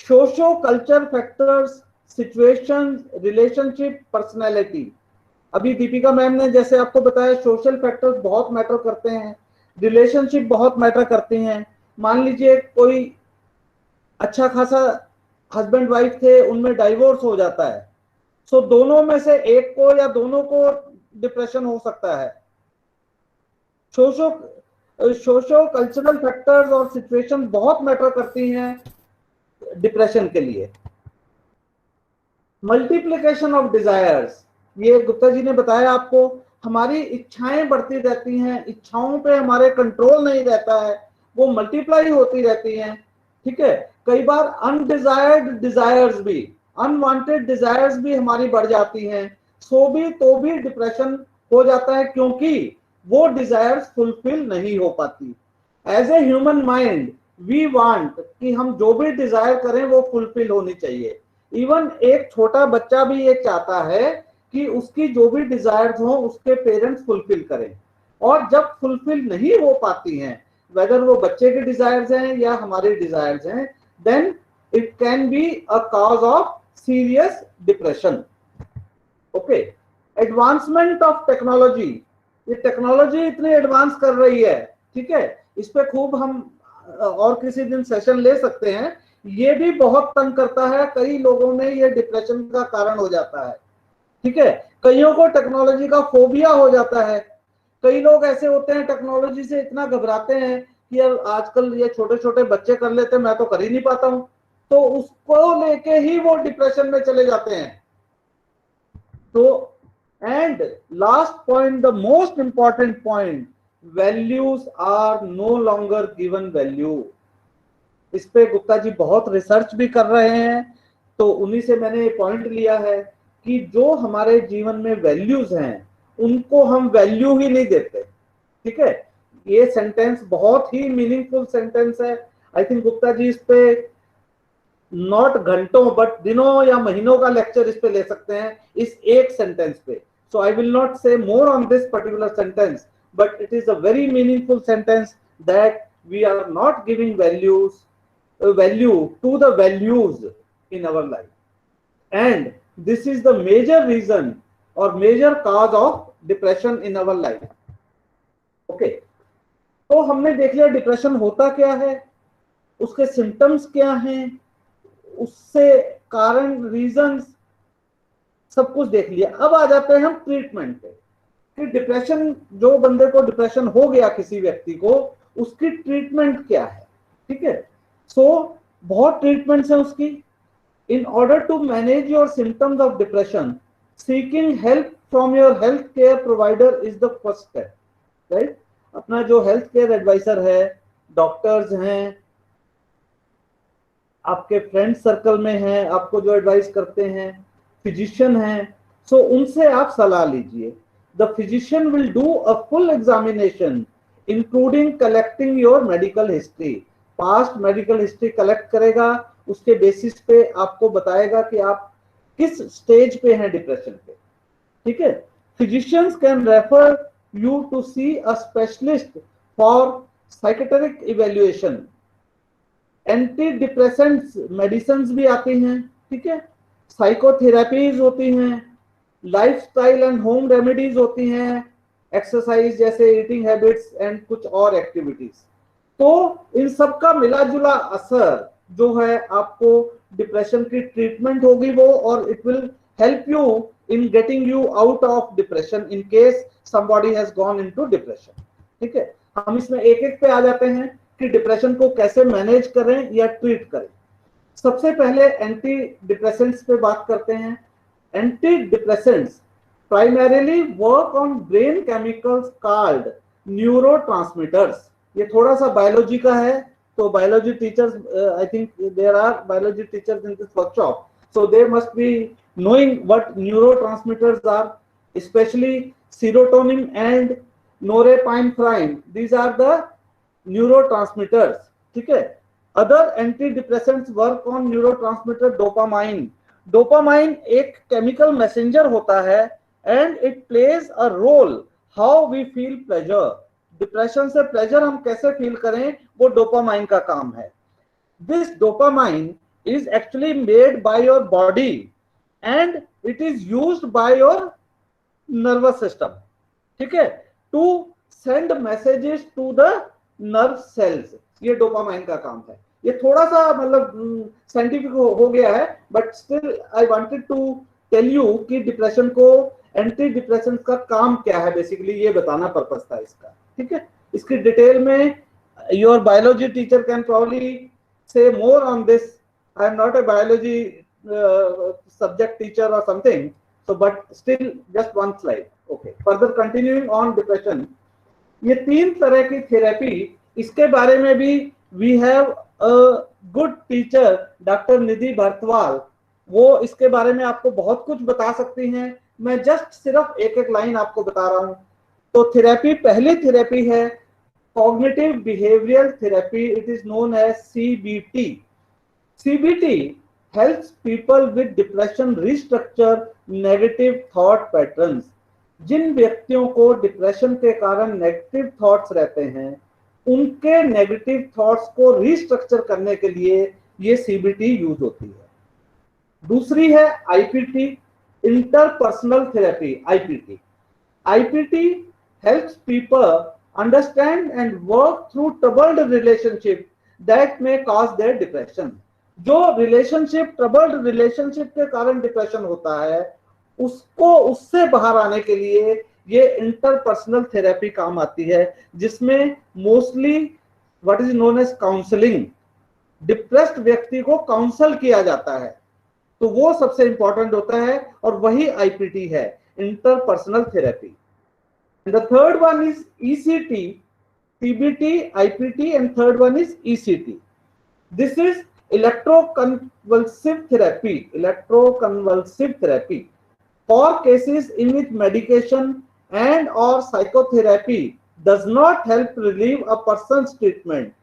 socio culture factors, situation, relationship, personality. अभी दीपिका मैम ने जैसे आपको बताया सोशल फैक्टर्स बहुत मैटर करते हैं, रिलेशनशिप बहुत मैटर करती हैं. मान लीजिए कोई अच्छा खासा हस्बैंड वाइफ थे, उनमें डाइवोर्स हो जाता है, सो दोनों में से एक को या दोनों को डिप्रेशन हो सकता है. सोशो कल्चरल फैक्टर्स और सिचुएशन बहुत मैटर करती हैं डिप्रेशन के लिए. मल्टीप्लिकेशन ऑफ डिजायर्स, ये गुप्ता जी ने बताया आपको, हमारी इच्छाएं बढ़ती रहती हैं, इच्छाओं पे हमारे कंट्रोल नहीं रहता है, वो मल्टीप्लाई होती रहती हैं. ठीक है, कई बार अनडिजायर्ड डिजायर्स भी, अनवांटेड डिजायर्स भी हमारी बढ़ जाती हैं, तो भी डिप्रेशन हो जाता है क्योंकि वो डिजायर्स फुलफिल नहीं हो पाती. As a human mind we want कि हम जो भी डिजायर करें वो फुलफिल होनी चाहिए. इवन एक छोटा बच्चा भी ये चाहता है कि उसकी जो भी डिजायर्स हो उसके पेरेंट्स फुलफिल करें, और जब फुलफिल नहीं हो पाती हैं, वेदर वो बच्चे के डिजायर्स हैं या हमारे डिजायर्स हैं, then it can be a cause of serious depression. Okay, advancement of technology. ये टेक्नोलॉजी इतनी एडवांस कर रही है, ठीक है, इस पे खूब हम और किसी दिन सेशन ले सकते हैं. ये भी बहुत तंग करता है, कई लोगों में ये डिप्रेशन का कारण हो जाता है. ठीक है, कईयों को टेक्नोलॉजी का फोबिया हो जाता है. कई लोग ऐसे होते हैं टेक्नोलॉजी से इतना घबराते हैं कि यार आजकल ये छोटे छोटे बच्चे कर लेते हैं, मैं तो कर ही नहीं पाता हूं, तो उसको लेके ही वो डिप्रेशन में चले जाते हैं. तो and last point, the most important point, values are no longer given value. इस पे गुप्ता जी बहुत रिसर्च भी कर रहे हैं, तो उन्हीं से मैंने पॉइंट लिया है कि जो हमारे जीवन में वैल्यूज हैं उनको हम वैल्यू ही नहीं देते. ठीक है, ये सेंटेंस बहुत ही मीनिंगफुल सेंटेंस है. आई थिंक गुप्ता जी इस पे नॉट घंटों बट दिनों या महीनों का लेक्चर इस पे ले सकते हैं, इस एक सेंटेंस पे. सो आई will not say more on this particular sentence, but it is a very meaningful sentence that we are not giving value to the values in our life, and this is the major reason or major cause of depression in our life. Okay, तो हमने देख लिया depression होता क्या है, उसके symptoms क्या हैं, उससे कारण, रीजंस, सब कुछ देख लिया। अब आ जाते हैं हम ट्रीटमेंट पे कि डिप्रेशन, जो बंदे को डिप्रेशन हो गया किसी व्यक्ति को, उसकी ट्रीटमेंट क्या है। ठीक है, सो बहुत ट्रीटमेंट्स हैं उसकी। In order to manage your symptoms of depression, seeking help from your health care provider is the first step, right. अपना जो हेल्थ केयर एडवाइजर है, डॉक्टर्स हैं, आपके फ्रेंड सर्कल में हैं, आपको जो एडवाइस करते हैं, फिजिशियन हैं, सो उनसे आप सलाह लीजिए। The physician will do a full examination including collecting your medical history. Past medical history collect करेगा, उसके बेसिस पे आपको बताएगा कि आप किस स्टेज पे हैं डिप्रेशन पे। ठीक है, physicians can refer you to see a specialist for psychiatric evaluation। Anti depressants medicine भी आती हैं, ठीक है, साइकोथेरेपीज होती हैं, लाइफस्टाइल एंड होम रेमेडीज होती हैं, एक्सरसाइज जैसे ईटिंग हैबिट्स एंड कुछ और एक्टिविटीज। तो इन सब का मिला जुला असर जो है, आपको डिप्रेशन की ट्रीटमेंट होगी वो, और it will help you in getting you out of depression in case somebody has gone into depression। ठीक है, हम इसमें एक एक पे आ जाते हैं कि डिप्रेशन को कैसे मैनेज करें या ट्रीट करें। सबसे पहले एंटी डिप्रेसेंट्स पे बात करते हैं। Antidepressants primarily work on brain chemicals called neurotransmitters. ये थोड़ा सा बायोलॉजी का है, तो biology teachers, I think there are biology teachers in this workshop, so they must be knowing what neurotransmitters are, especially serotonin and norepinephrine. These are the neurotransmitters। ठीक है, other antidepressants work on neurotransmitter dopamine। dopamine एक chemical messenger होता है and it plays a role how we feel pleasure। Depression से pleasure हम कैसे feel करें, वो डोपामाइन का काम है। This dopamine is actually made by your body and it is used by your nervous system। ठीक है, to send messages to the nerve cells। ये डोपामाइन का काम है। ये थोड़ा सा मतलब साइंटिफिक हो गया है, but still I wanted to tell you कि डिप्रेशन को, एंटी डिप्रेशन का काम क्या है, बेसिकली ये बताना पर्पस था इसका। ठीक है, इसकी डिटेल में your biology teacher can probably say more on this। I am not a biology subject teacher or something, so but still just one slide। Okay, further continuing on depression, ये तीन तरह की थेरेपी, इसके बारे में भी we have a good teacher doctor Nidhi Bharadwaj, वो इसके बारे में आपको बहुत कुछ बता सकती हैं। मैं जस्ट सिर्फ एक एक लाइन आपको बता रहा हूँ। तो थेरेपी, पहली थेरेपी है cognitive behavioral therapy, it is known as CBT। CBT helps people with depression restructure negative thought patterns। जिन व्यक्तियों को डिप्रेशन के कारण नेगेटिव थॉट्स रहते हैं, उनके नेगेटिव थॉट्स को रिस्ट्रक्चर करने के लिए ये CBT यूज होती है। दूसरी है IPT, interpersonal therapy. IPT helps people understand and work through troubled relationship that may cause their depression। जो रिलेशनशिप, ट्रबल्ड रिलेशनशिप के कारण डिप्रेशन होता है, उसको, उससे बाहर आने के लिए ये इंटरपर्सनल थेरेपी काम आती है, जिसमें mostly what is known as counselling, depressed व्यक्ति को काउंसल किया जाता है, तो वो सबसे इंपॉर्टेंट होता है, और वही IPT है, interpersonal therapy. And the third one is ECT, CBT, IPT, and third one is ECT। This is electroconvulsive therapy। Electroconvulsive therapy for cases in which medication and or psychotherapy does not help relieve a person's treatment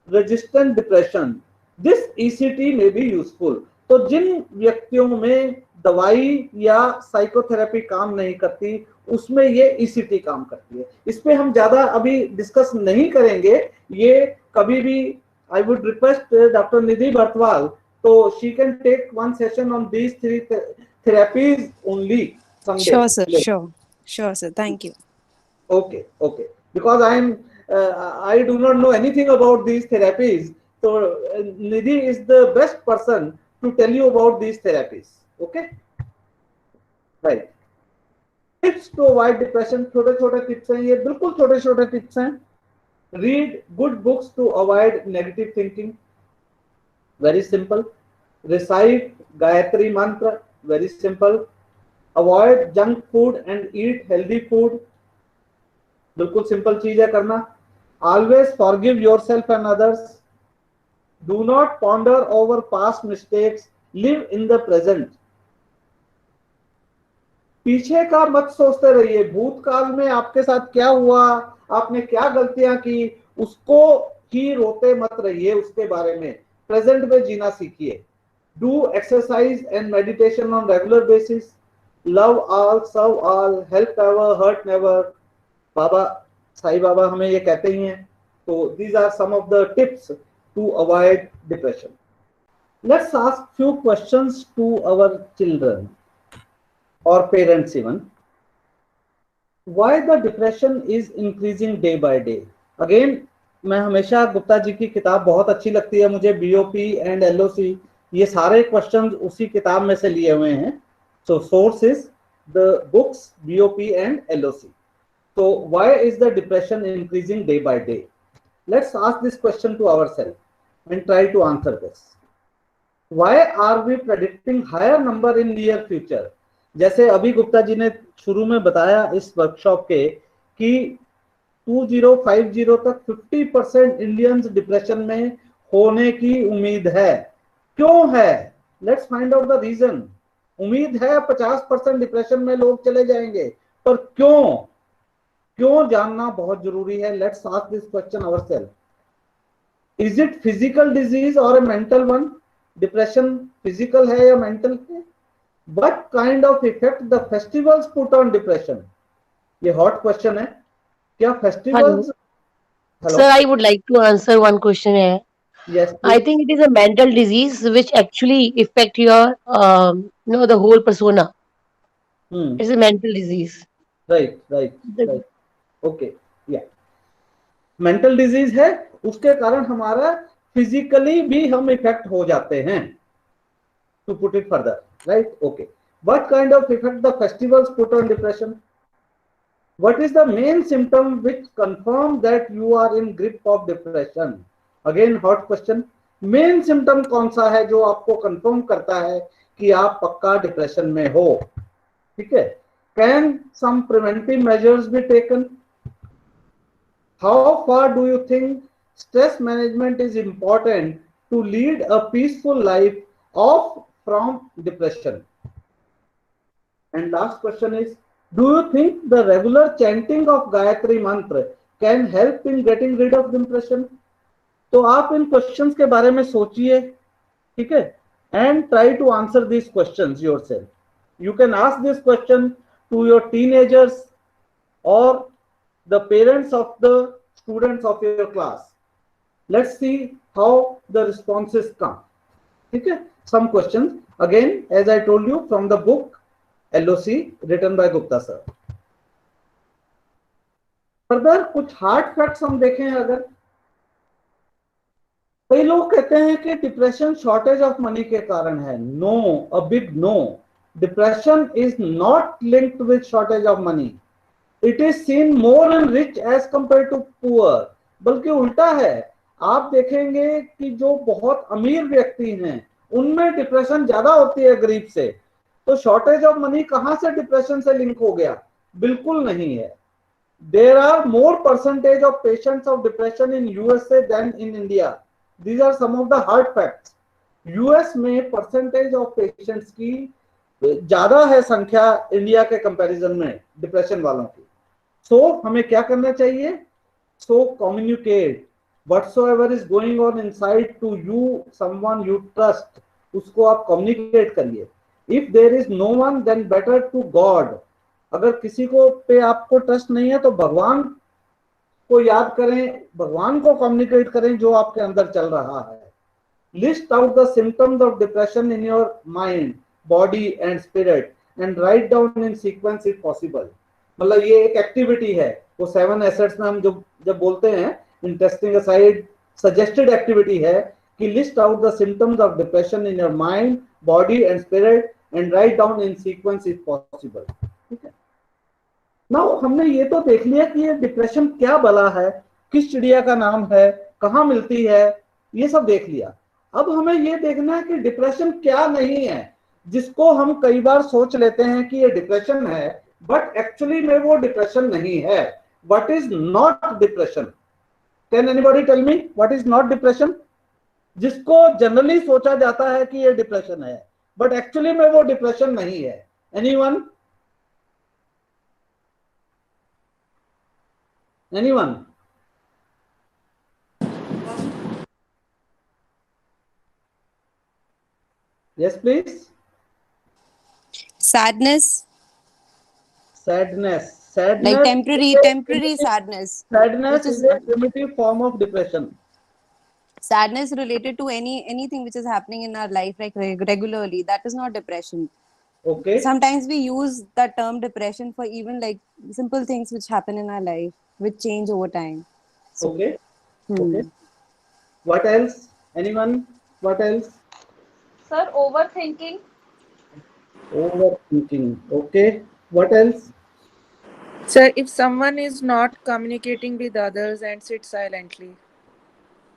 resistant depression, this ECT may be useful। तो जिन व्यक्तियों में दवाई या psychotherapy काम नहीं करती, उसमें ये ECT काम करती है। इस पे हम ज्यादा अभी डिस्कस नहीं करेंगे, ये कभी भी I would request doctor Nidhi Bhardwaj, तो she can take one session on these three therapies only someday। Sure, sir. Sure. Sure, sir. Thank you. Okay, okay. Because I do not know anything about these therapies. So Nidhi is the best person to tell you about these therapies. Okay, right. Tips to avoid depression. छोटे छोटे tips हैं ये, बिल्कुल छोटे छोटे tips हैं. Read good books to avoid negative thinking. Very simple. Recite Gayatri mantra. Very simple. Avoid junk food and eat healthy food. बिल्कुल simple चीज है करना. Always forgive yourself and others. Do not ponder over past mistakes. Live in the present. पीछे का मत सोचते रहिए. भूतकाल में आपके साथ क्या हुआ, आपने क्या गलतियां की, उसको ही रोते मत रहिए, उसके बारे में. प्रेजेंट में जीना सीखिए. Do exercise and meditation on regular basis. Love all, serve all, help ever, hurt never. बाबा साईं बाबा हमें ये कहते ही हैं. तो these are some of the tips to avoid depression. Let's ask few questions to our children or parents even. Why the depression is increasing day by day? Again, मैं हमेशा गुप्ता जी की किताब बहुत अच्छी लगती है मुझे. BOP and LOC, ये सारे क्वेश्चंस उसी किताब में से लिए हुए हैं. So source is the books BOP and LOC. So why is the depression increasing day by day? Let's ask this question to ourselves and try to answer this. Why are we predicting higher number in near future? जैसे अभी गुप्ता जी ने शुरू में बताया इस workshop के कि 2050 तक 50% इंडियंस डिप्रेशन में होने की उम्मीद है. क्यों है? Let's find out the reason. उम्मीद है 50% डिप्रेशन में लोग चले जाएंगे, पर क्यों? क्यों जानना बहुत जरूरी है. Let's ask this question ourselves. Is it physical disease or a mental one? Depression physical है या मेंटल है? What kind of effect the festivals put on depression? ये hot question है. क्या festivals? Hello. Sir, I would like to answer one question here. Yes. I think it is a mental disease which actually affect your, the whole persona. It's a mental disease. Right. Okay. Yeah. Mental disease है, उसके कारण हमारा physically भी हम effect हो जाते हैं. To put it further, right? Okay. What kind of effect the festivals put on depression? What is the main symptom which confirm that you are in grip of depression? Again, hot question. Main symptom कौन सा है जो आपको confirm करता है कि आप पक्का depression में हो? ठीक है? Can some preventive measures be taken? How far do you think stress management is important to lead a peaceful life from depression? And last question is, do you think the regular chanting of Gayatri mantra can help in getting rid of depression? तो आप इन questions के बारे में सोचिए, ठीक है, and try to answer these questions yourself. You can ask this question to your teenagers or the parents of the students of your class. Let's see how the responses come. ठीक है? Some questions again, as I told you, from the book LOC written by Gupta sir. Further कुछ hard facts हम देखें. अगर कई लोग कहते हैं कि डिप्रेशन शॉर्टेज ऑफ मनी के कारण है. No, a big no. Depression is not linked with shortage of money. It is seen more in rich as compare to poor. बल्कि उल्टा है. आप देखेंगे कि जो बहुत अमीर व्यक्ति हैं उनमें डिप्रेशन ज्यादा होती है गरीब से. तो शॉर्टेज ऑफ मनी कहां से डिप्रेशन से लिंक हो गया? बिल्कुल नहीं है. There are more percentage of patients of depression in USA than in India. These are some of the hard facts. US में परसेंटेज ऑफ पेशेंट्स की ज्यादा है संख्या इंडिया के कंपैरिजन में डिप्रेशन वालों की. सो हमें क्या करना चाहिए? सो communicate whatsoever is going on inside to you, someone you trust, उसको आप कम्युनिकेट करिए. If there is no one, then better to God. अगर किसी को पे आपको ट्रस्ट नहीं है तो भगवान को याद करें, भगवान को कम्युनिकेट करें जो आपके अंदर चल रहा है. List out the symptoms of depression in your mind, body and spirit and write down in sequence if possible. मतलब ये एक एक्टिविटी है, वो 7 एसेट्स में हम जब बोलते हैं इंटरेस्टिंग असाइड सजेस्टेड एक्टिविटी है कि list out the symptoms of depression in your mind, body and spirit and write down in sequence if possible. ठीक है, नाउ हमने ये तो देख लिया कि ये डिप्रेशन क्या भला है, किस चिड़िया का नाम है, कहाँ मिलती है, ये सब देख लिया। अब हमें ये देखना है कि डिप्रेशन क्या नहीं है, जिसको हम कई बार सोच लेते हैं कि ये डिप्रेशन है, बट एक्चुअली में वो डिप्रेशन नहीं है। What is not depression? Can anybody tell me what is not depression? जिसको जनरली सोचा जाता है कि ये डिप्रेशन है, बट एक्चुअली में वो डिप्रेशन नहीं है। Anyone? Anyone? Yes, please. Sadness, Sadness. like temporary is a sadness. Sadness which is a primitive form of depression. Sadness related to anything which is happening in our life, like regularly. That is not depression. Okay. Sometimes we use the term depression for even like simple things which happen in our life, which change over time. So, Okay. Okay. What else? Anyone? What else? Sir, overthinking. Overthinking. Okay. What else? Sir, if someone is not communicating with others and sits silently.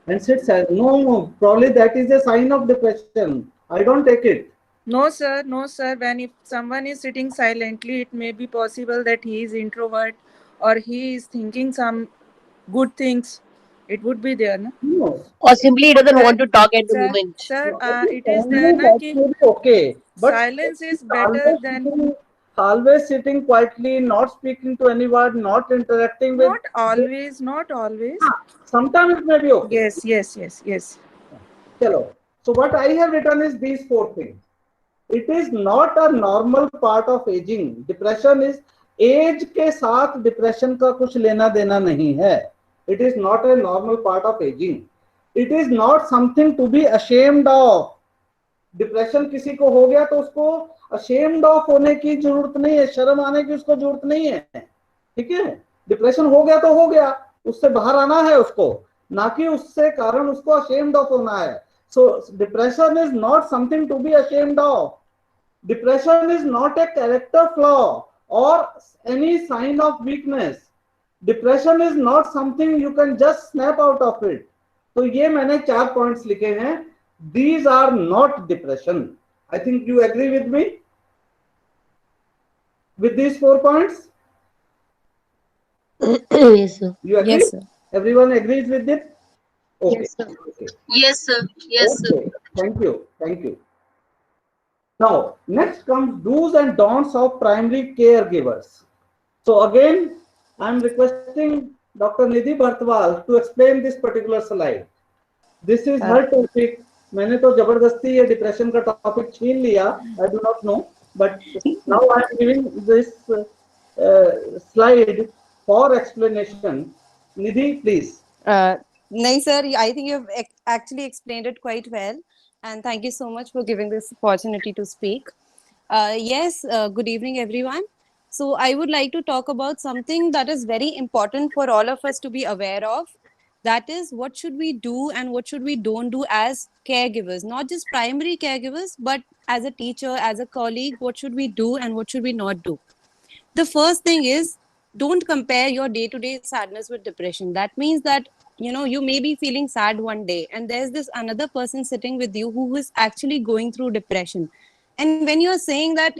And sit silent. No, probably that is a sign of depression. I don't take it. No, sir. No, sir. When if someone is sitting silently, it may be possible that he is introvert or he is thinking some good things. It would be there, no? No. Or simply he doesn't want to talk at the moment. Sir, it is there, na, ki okay. But silence is better than always sitting quietly, not speaking to anyone, not interacting with. Not always, not always. Sometimes it may be okay. Yes. Chalo. So what I have written is these 4 things. It is not a normal part of aging. Depression is age के साथ depression का कुछ लेना देना नहीं है. It is not a normal part of aging. It is not something to be ashamed of. Depression किसी को हो गया तो उसको ashamed of होने की जरूरत नहीं है, शर्म आने की उसको जरूरत नहीं है। ठीक है, डिप्रेशन हो गया तो हो गया, उससे बाहर आना है उसको, ना कि उससे कारण उसको ashamed of होना है। So depression is not something to be ashamed of. Depression is not a character flaw or any sign of weakness. Depression is not something you can just snap out of it. तो ये मैंने 4 points लिखे हैं. These are not depression. I think you agree with me with these 4 points. Yes, sir. You agree? Yes, sir. Everyone agrees with it? Okay. Yes, sir. Okay. Yes, sir. Yes, sir. Okay. Thank you. Now, next comes do's and don'ts of primary caregivers. So again, I am requesting Dr. Nidhi Bartwal to explain this particular slide. This is her topic. मैंने तो जबरदस्ती ये depression का topic छीन लिया. I do not know, but now I am giving this slide for explanation. Nidhi, please. No, sir, I think you've actually explained it quite well. And thank you so much for giving this opportunity to speak. Good evening, everyone. So I would like to talk about something that is very important for all of us to be aware of. That is, what should we do and what should we don't do as caregivers, not just primary caregivers, but as a teacher, as a colleague, what should we do and what should we not do? The first thing is, don't compare your day-to-day sadness with depression. That means that you may be feeling sad one day and there's this another person sitting with you who is actually going through depression. And when you're saying that,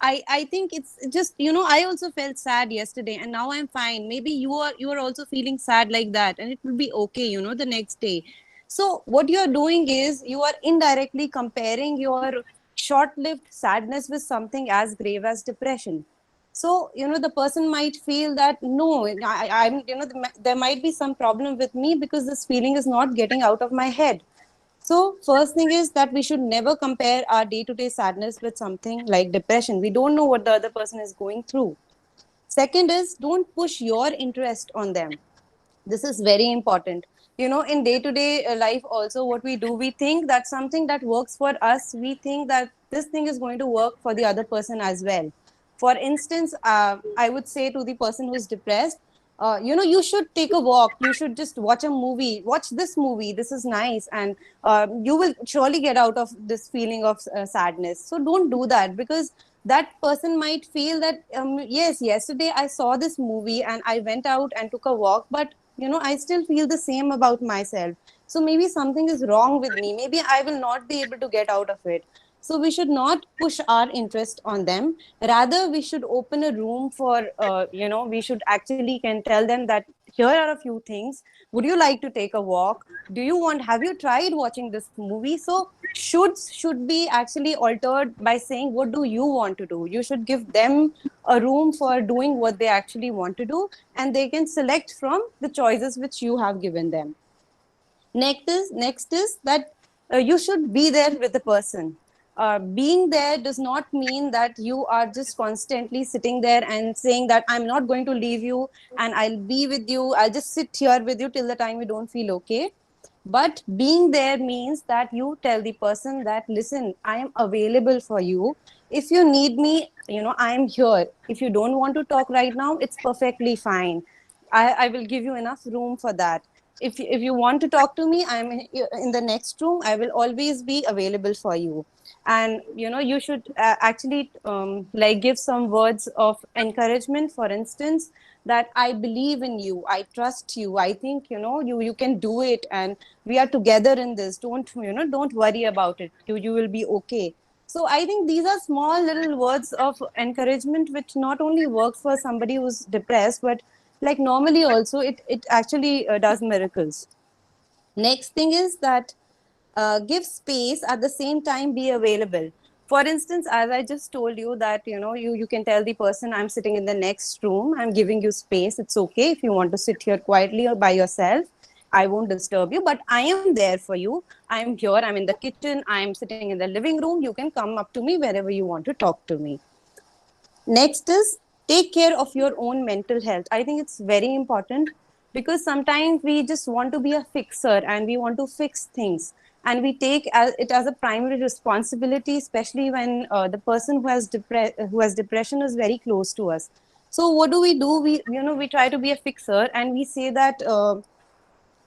I think it's just, I also felt sad yesterday and now I'm fine. Maybe you are also feeling sad like that and it will be okay, the next day. So what you're doing is you are indirectly comparing your short-lived sadness with something as grave as depression. So, the person might feel that, no, I'm, there might be some problem with me because this feeling is not getting out of my head. So, first thing is that we should never compare our day-to-day sadness with something like depression. We don't know what the other person is going through. Second is, don't push your interest on them. This is very important. In day-to-day life also, what we do, we think that something that works for us, we think that this thing is going to work for the other person as well. For instance, I would say to the person who's depressed, you should take a walk. You should just watch a movie. Watch this movie. This is nice. And you will surely get out of this feeling of sadness. So don't do that, because that person might feel that, yes, yesterday I saw this movie and I went out and took a walk, but I still feel the same about myself. So maybe something is wrong with me. Maybe I will not be able to get out of it. So we should not push our interest on them. Rather, we should open a room for, we should actually can tell them that here are a few things. Would you like to take a walk? Have you tried watching this movie? So should be actually altered by saying, what do you want to do? You should give them a room for doing what they actually want to do, and they can select from the choices which you have given them. Next is that you should be there with the person. Being there does not mean that you are just constantly sitting there and saying that I'm not going to leave you and I'll be with you. I'll just sit here with you till the time you don't feel okay. But being there means that you tell the person that, listen, I am available for you. If you need me, I am here. If you don't want to talk right now, it's perfectly fine. I will give you enough room for that. If you want to talk to me, I'm in the next room. I will always be available for you. And you should actually give some words of encouragement. For instance, that I believe in you, I trust you, I think you can do it, and we are together in this. Don't worry about it. You will be okay. So I think these are small little words of encouragement which not only work for somebody who's depressed, but like normally also it actually does miracles. Next thing is that give space, at the same time be available. For instance, as I just told you that you can tell the person, I'm sitting in the next room, I'm giving you space, it's okay if you want to sit here quietly or by yourself, I won't disturb you, but I am there for you. I'm here, I'm in the kitchen, I'm sitting in the living room, you can come up to me wherever you want to talk to me. Next is take care of your own mental health. I think it's very important, because sometimes we just want to be a fixer and we want to fix things, and we take it as a primary responsibility, especially when the person who has depression is very close to us. So what do? We try to be a fixer, and we say that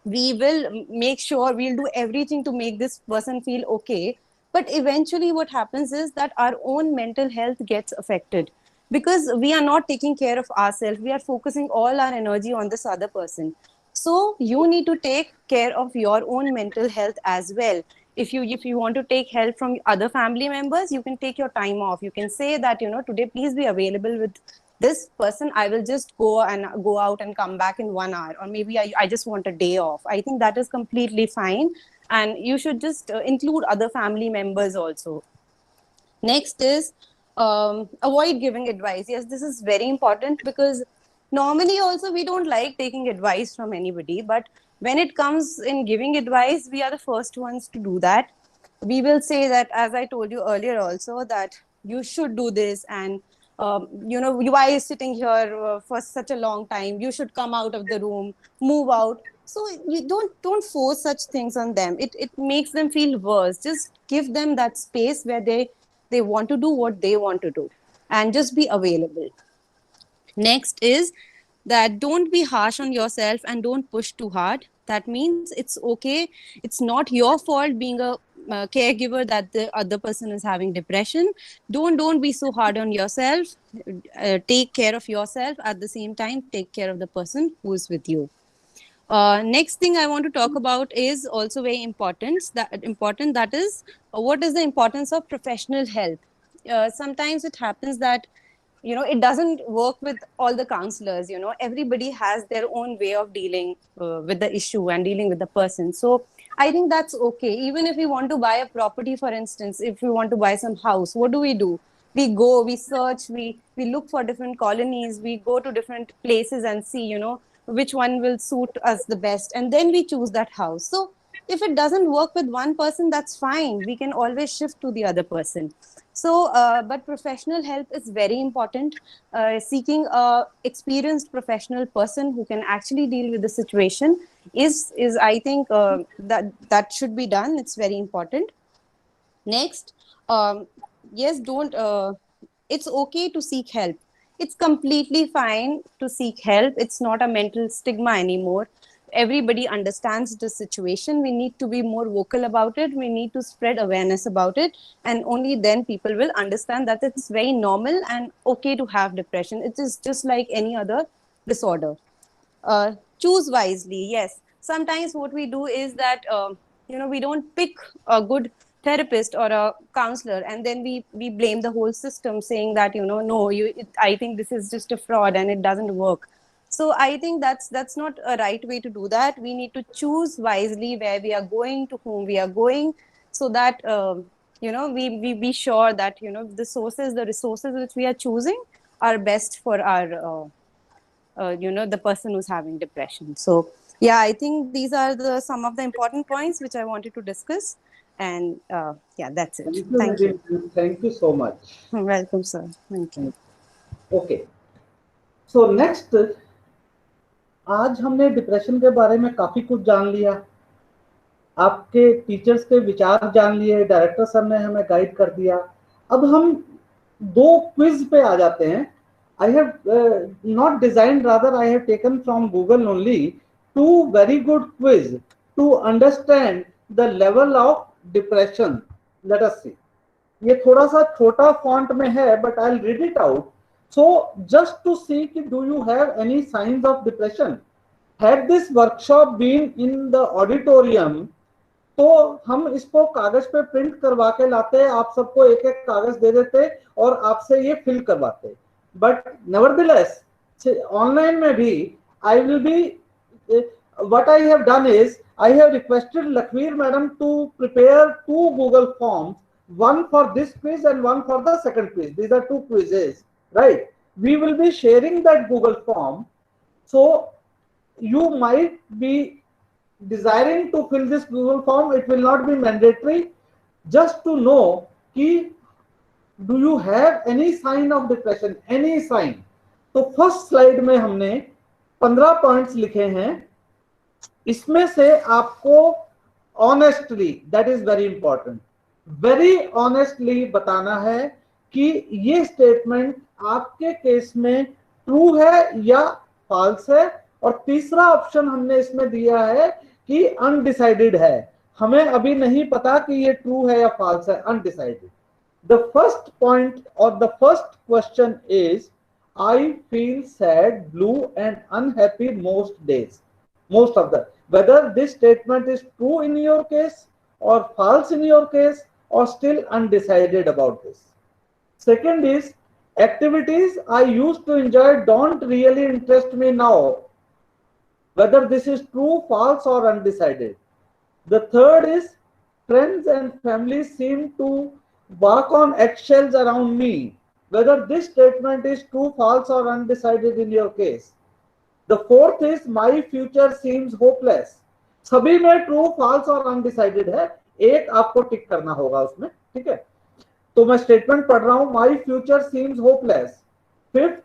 we will make sure, we'll do everything to make this person feel okay. But eventually what happens is that our own mental health gets affected, because we are not taking care of ourselves. We are focusing all our energy on this other person. So you need to take care of your own mental health as well. If you want to take help from other family members, you can take your time off. You can say that today please be available with this person. I will just go out and come back in 1 hour, or maybe I just want a day off. I think that is completely fine, and you should just include other family members also. Next is avoid giving advice. Yes, this is very important, because normally also we don't like taking advice from anybody, but when it comes in giving advice, we are the first ones to do that. We will say that, as I told you earlier also, that you should do this, and why are you sitting here for such a long time? You should come out of the room, move out. So you don't force such things on them. It makes them feel worse. Just give them that space where they want to do what they want to do, and just be available. Next is that don't be harsh on yourself and don't push too hard. That means it's okay. It's not your fault being a caregiver that the other person is having depression. Don't be so hard on yourself. Take care of yourself. At the same time, take care of the person who is with you. Next thing I want to talk about is also very important. That is, what is the importance of professional help? Sometimes it happens that it doesn't work with all the counselors. Everybody has their own way of dealing with the issue and dealing with the person. So I think that's okay. Even if we want to buy a property, for instance, if we want to buy some house, what do? We go, we search, we look for different colonies, we go to different places and see which one will suit us the best, and then we choose that house. So if it doesn't work with one person, that's fine, we can always shift to the other person. So but professional help is very important. Seeking a experienced professional person who can actually deal with the situation is I think that should be done. It's very important. Next, yes, don't it's okay to seek help. It's completely fine to seek help. It's not a mental stigma anymore. Everybody understands the situation. We need to be more vocal about it. We need to spread awareness about it. And only then people will understand that it's very normal and okay to have depression. It is just like any other disorder. Choose wisely. Yes, sometimes what we do is that we don't pick a good therapist or a counselor, and then we blame the whole system, saying that no, I think this is just a fraud and it doesn't work. So I think that's not a right way to do that. We need to choose wisely where we are going, to whom we are going, so that we be sure that the resources which we are choosing are best for our the person who's having depression. So yeah, I think these are some of the important points which I wanted to discuss. And yeah, that's it. Thank you. Thank you so much. Welcome, sir. Thank you. Okay. So next, आज हमने depression के बारे में काफी कुछ जान लिया, आपके टीचर्स के विचार जान लिए, डायरेक्टर सर ने हमें गाइड कर दिया। अब हम 2 क्विज पे आ जाते हैं। I have not designed, rather I have taken from Google only 2 very good quiz to understand the level of depression. Let us see. ये थोड़ा सा छोटा font में है, but I'll read it out. So just to see, do you have any signs of depression? Had this workshop been in the auditorium, तो हम इसको कागज पे प्रिंट करवा के लाते, आप सबको एक एक कागज दे देते और आपसे ये फिल करवाते। But nevertheless, online में भी I will be, what I have done is I have requested Lakhveer madam to prepare 2 Google forms, one for this quiz and one for the second quiz. These are 2 quizzes, right? We will be sharing that Google form, so you might be desiring to fill this Google form. It will not be mandatory, just to know कि do you have any sign of depression, any sign. तो first slide में हमने 15 points लिखे हैं, इसमें से आपको honestly, that is very important, very honestly बताना है कि ये स्टेटमेंट आपके केस में ट्रू है या फॉल्स है। और तीसरा ऑप्शन हमने इसमें दिया है कि अनडिसाइडेड है, हमें अभी नहीं पता कि ये ट्रू है या फॉल्स है, undecided. The first point or the first question is, I feel sad, blue and unhappy most days. Most of the, whether this statement is true in your case or false in your case or still undecided about this. Second is, activities I used to enjoy don't really interest me now. Whether this is true, false or undecided. The third is, friends and family seem to walk on eggshells around me. Whether this statement is true, false or undecided in your case. The fourth is, my future seems hopeless. सभी में true, false और undecided है, एक आपको टिक करना होगा उसमें, ठीक है। तो मैं स्टेटमेंट पढ़ रहा हूं, my future seems hopeless. Fifth,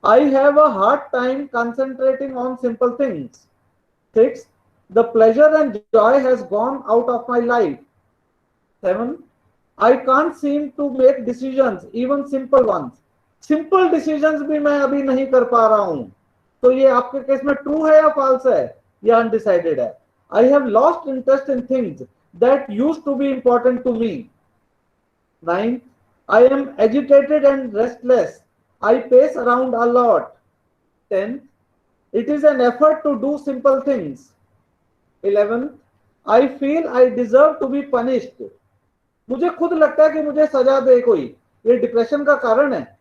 I have a hard time concentrating on simple things. Sixth, the pleasure and joy has gone out of my life. Seventh, I can't seem to make decisions, even simple ones. Simple decisions भी मैं अभी नहीं कर पा रहा हूं। तो ये आपके केस में ट्रू है या फॉल्स है या अनडिसाइडेड है। I have lost interest in things that used to be important to me. 9. I am agitated and restless. I pace around a lot. 10. It is an effort to do simple things. 11. I feel I deserve to be punished. मुझे खुद लगता है कि मुझे सजा दे कोई, ये depression का कारण है।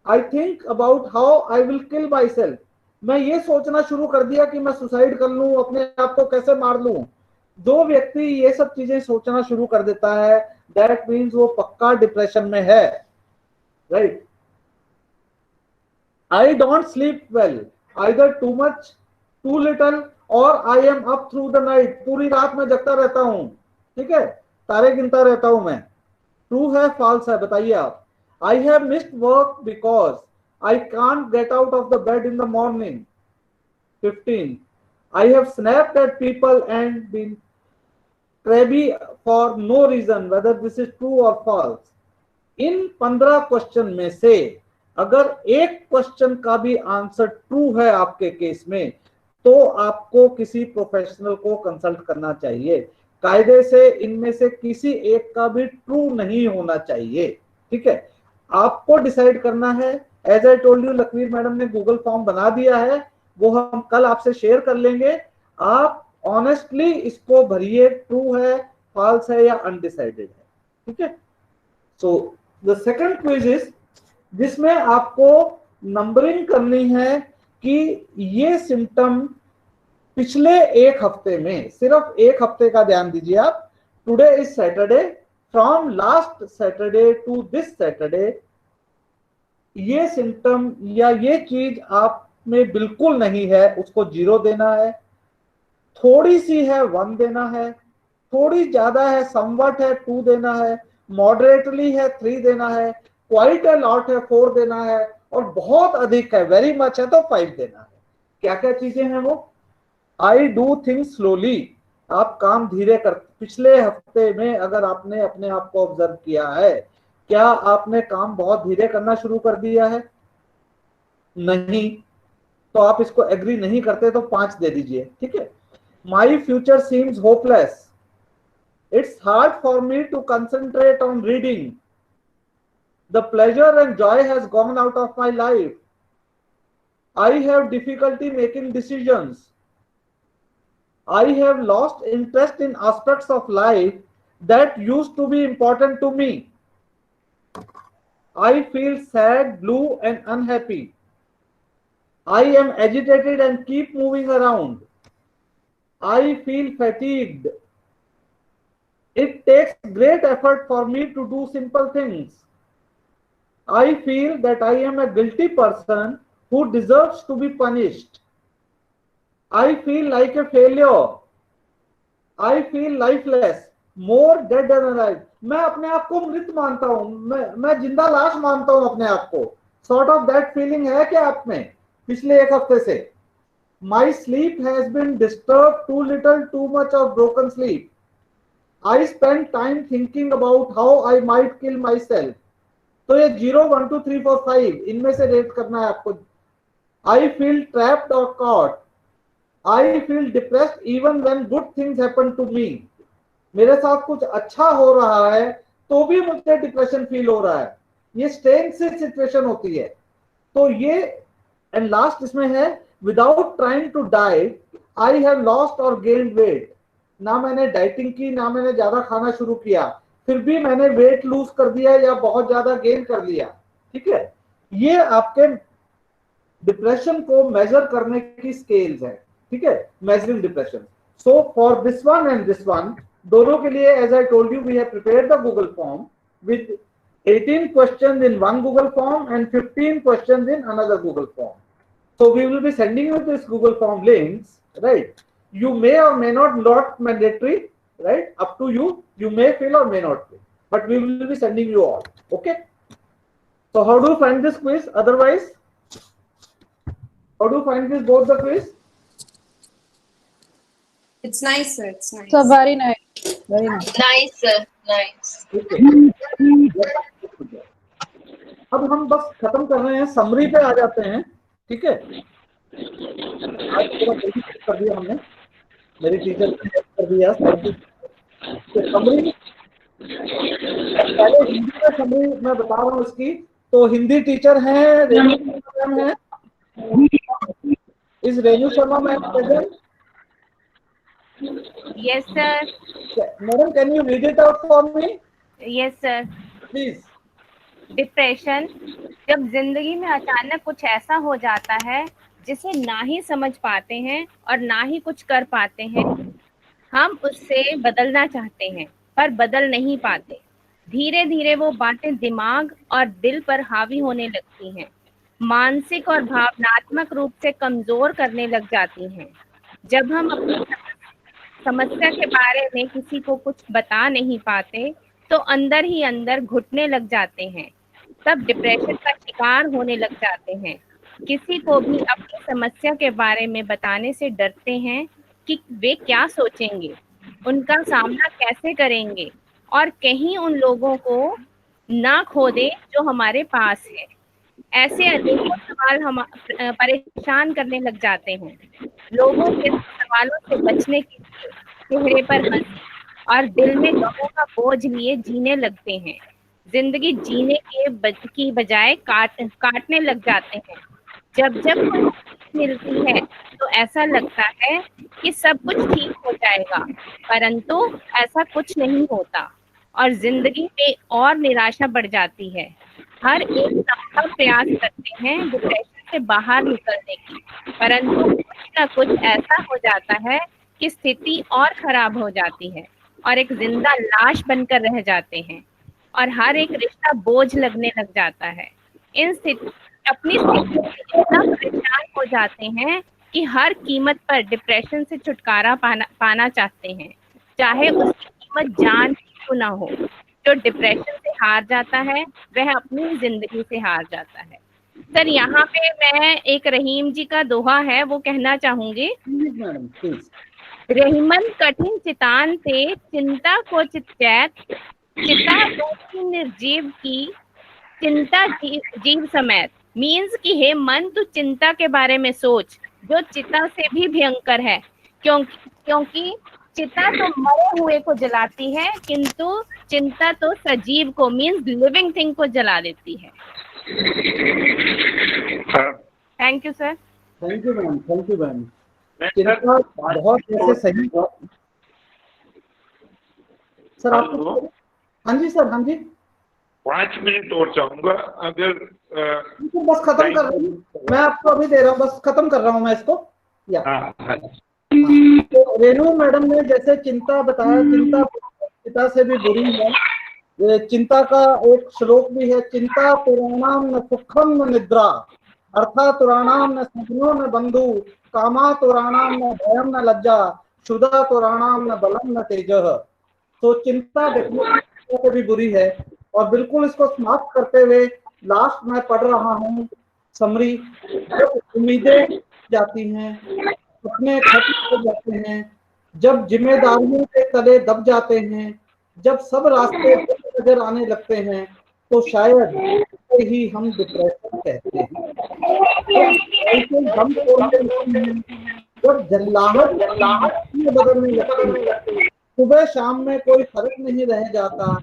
I think about how I will kill my self, मैं ये सोचना शुरू कर दिया कि मैं सुसाइड कर लूं, अपने आप को कैसे मार लूं। जो व्यक्ति ये सब चीजें सोचना शुरू कर देता है, दैट मीन्स वो पक्का डिप्रेशन में है, right. I don't sleep well, either too much, too little or I am up through the night, पूरी रात में जगता रहता हूं, ठीक है, तारे गिनता रहता हूं मैं। ट्रू है फॉल्स है, बताइए आप। I have missed work because I can't get out of the bed in the morning. 15. I have snapped at people and been crabby for no reason, whether this is true or false. In 15 question में से अगर एक question का भी answer true है आपके case में, तो आपको किसी प्रोफेशनल को कंसल्ट करना चाहिए। कायदे से इनमें से किसी एक का भी ट्रू नहीं होना चाहिए, ठीक है। आपको डिसाइड करना है। As I told you, Lakhvir madam ने गूगल फॉर्म बना दिया है, वो हम कल आपसे शेयर कर लेंगे। आप ऑनेस्टली इसको भरिए, ट्रू है, फॉल्स है या अनडिसाइडेड है, ठीक है। So the second quiz is, जिसमें आपको नंबरिंग करनी है कि ये सिम्टम पिछले एक हफ्ते में, सिर्फ एक हफ्ते का ध्यान दीजिए आप। Today is Saturday, from last Saturday to this Saturday ये सिम्टम या ये चीज आप में बिल्कुल नहीं है, उसको 0 देना है। थोड़ी सी है 1 देना है, थोड़ी ज्यादा है समवट है 2 देना है, मॉडरेटली है 3 देना है, क्वाइट अ लॉट है 4 देना है, और बहुत अधिक है, वेरी मच है तो 5 देना है। क्या क्या चीजें हैं वो? आई डू थिंग्स स्लोली, आप काम धीरे कर। पिछले हफ्ते में अगर आपने अपने आप को ऑब्जर्व किया है, क्या आपने काम बहुत धीरे करना शुरू कर दिया है? नहीं, तो आप इसको एग्री नहीं करते तो 5 दे दीजिए, ठीक है। My future seems hopeless, it's hard for me to concentrate on reading. The pleasure and joy has gone out of my life. I have difficulty making decisions. I have lost interest in aspects of life that used to be important to me. I feel sad, blue and unhappy. I am agitated and keep moving around. I feel fatigued. It takes great effort for me to do simple things. I feel that I am a guilty person who deserves to be punished. I feel like a failure. I feel lifeless, more dead than alive. मैं अपने आप को मृत मानता हूँ, मैं जिंदा लाश मानता हूँ अपने आप को। Sort of that feeling है क्या आप में पिछले एक हफ्ते से? My sleep has been disturbed, too little, too much of broken sleep. I spend time thinking about how I might kill myself. तो ये 0, 1, 2, 3, 4, 5 इनमें से रेट करना है आपको। I feel trapped or caught. I feel depressed even when good things happen to me. मेरे साथ कुछ अच्छा हो रहा है तो भी मुझे डिप्रेशन फील हो रहा है। ये स्ट्रेंज सी सिचुएशन होती है। तो ये एंड लास्ट इसमें है, without trying to diet I have lost और गेन्ड वेट। ना मैंने डाइटिंग की, ना मैंने ज्यादा खाना शुरू किया, फिर भी मैंने वेट लूज कर दिया या बहुत ज्यादा गेन कर लिया, ठीक है। ये आपके डिप्रेशन को मेजर करने की स्केल्स है, ठीक है, measuring depression. So for this one and this one, दोनों के लिए as I told you we have prepared the Google form with 18 questions in one Google form and 15 questions in another Google form. So we will be sending you this Google form links, right? You may or may not mandatory, right? Up to you. You may fill or may not fill, but we will be sending you all. Okay. So how do you find this quiz? Otherwise, how do you find this both the quiz? It's nice, sir. It's nice. So very nice. Very nice. Nice, sir. Nice. Okay. अब हम बस खत्म कर रहे हैं, summary पे आ जाते हैं, ठीक है। आज थोड़ा जल्दी कर दिया हमने, मेरी टीचर ने हेल्प कर दिया। तो समरी पहले हिंदी में समरी मैं बता रहा हूँ इसकी। तो हिंदी टीचर हैं रेणु शर्मा मैम है। Is Renu Sharma ma'am present? Yes, sir. Madam, can you read it out for me? Yes, sir. Please. Depression जब जिंदगी में अचानक कुछ ऐसा हो जाता है जिसे ना ही समझ पाते हैं और ना ही कुछ कर पाते हैं। हम उससे बदलना चाहते हैं पर बदल नहीं पाते। धीरे धीरे वो बातें दिमाग और दिल पर हावी होने लगती हैं, मानसिक और भावनात्मक रूप से कमजोर करने लग जाती हैं। जब हम अपनी समस्या के बारे में किसी को कुछ बता नहीं पाते तो अंदर ही अंदर घुटने लग जाते हैं, तब डिप्रेशन का शिकार होने लग जाते हैं। किसी को भी अपनी समस्या के बारे में बताने से डरते हैं कि वे क्या सोचेंगे, उनका सामना कैसे करेंगे, और कहीं उन लोगों को ना खो दे जो हमारे पास है। ऐसे अनेकों सवाल हम परेशान करने लग जाते हैं। लोगों के सवालों से बचने के लिए चेहरे पर हंसी और दिल में गमों का बोझ लिए जीने लगते हैं। जिंदगी जीने की बजाय काटने लग जाते हैं। जब जब कोई मिलती है तो ऐसा लगता है कि सब कुछ ठीक हो जाएगा, परंतु ऐसा कुछ नहीं होता और जिंदगी में और निराशा बढ़ जाती है। हर एक संभव प्रयास करते हैं डिप्रेशन से बाहर निकलने की, परंतु कुछ न कुछ ऐसा हो जाता है कि स्थिति और खराब हो जाती है और एक जिंदा लाश बनकर रह जाते हैं और हर एक रिश्ता बोझ लगने लग जाता है। अपनी स्थिति से इतना परेशान हो जाते हैं कि हर कीमत पर डिप्रेशन से छुटकारा पाना चाहते हैं, चाहे उसकी कीमत जान क्यों ना हो। जो डिप्रेशन से हार जाता है वह अपनी जिंदगी से हार जाता है। सर, यहाँ पे मैं एक रहीम जी का दोहा है वो कहना चाहूंगी। रहीमन कठिन चितान से चिंता को चितैत, चिता दोषी निर्जीव की चिंता जीव समेत। मीन्स कि हे मन, तू चिंता के बारे में सोच जो चिता से भी भयंकर है, क्योंकि चिता तो मरे हुए को जलाती है किंतु चिंता तो सजीव को, मीन्स लिविंग थिंग को जला देती है। Thank you sir. Thank you ma'am, thank you ma'am. चिंता बहुत ऐसे सही सर। आपको हाँ जी सर, हाँ जी 5 मिनट और चाहूंगा अगर बस खत्म कर रहा हूँ मैं, आपको अभी दे रहा हूँ, बस खत्म कर रहा हूँ मैं इसको। या तो रेणु मैडम ने जैसे चिंता बताया, चिंता चिता से भी बुरी है। चिंता का एक श्लोक भी है, चिंता पुराणाम न सुखम न निद्रा, अर्था तुराणाम न सपनो न बंधु, कामा तुराणाम न भयम न लज्जा, शुदा तुराणाम न बलम न तेजः। तो चिंता से भी बुरी है। और बिल्कुल इसको समाप्त करते हुए लास्ट में पढ़ रहा हूँ समरी। जब उम्मीदें जाती हैं, सपने खत्म हो जाते हैं, जब जिम्मेदारियों के तले दब जाते हैं, जब सब रास्ते नजर आने लगते हैं, तो शायद ही हम डिप्रेशन कहते हैं। जब जल्लाहट बदलने लगती है, सुबह शाम में कोई फर्क नहीं रह जाता,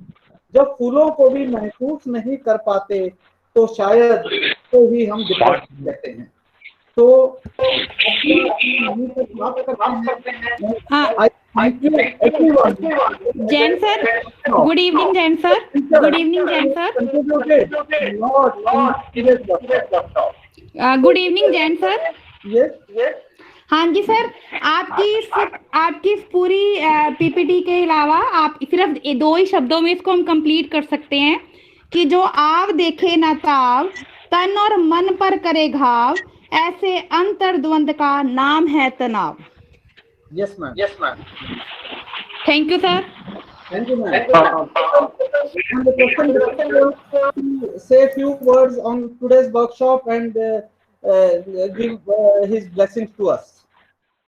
जब फूलों को भी महसूस नहीं कर पाते, तो शायद तो ही हम डिप्रेशन कहते हैं। तो Jain sir, good evening Jain sir, good evening Jain sir, good evening Jain sir. हाँ जी सर, आपकी इस पूरी पीपीटी के अलावा आप सिर्फ 2 ही शब्दों में इसको हम कंप्लीट कर सकते हैं कि जो आव देखे ना ताव, तन और मन पर करे घाव, ऐसे अंतर द्वंद का नाम है तनाव। Yes ma'am, yes ma'am. Thank you sir. Thank you, ma'am. Say a few words on today's workshop and give his blessings to us.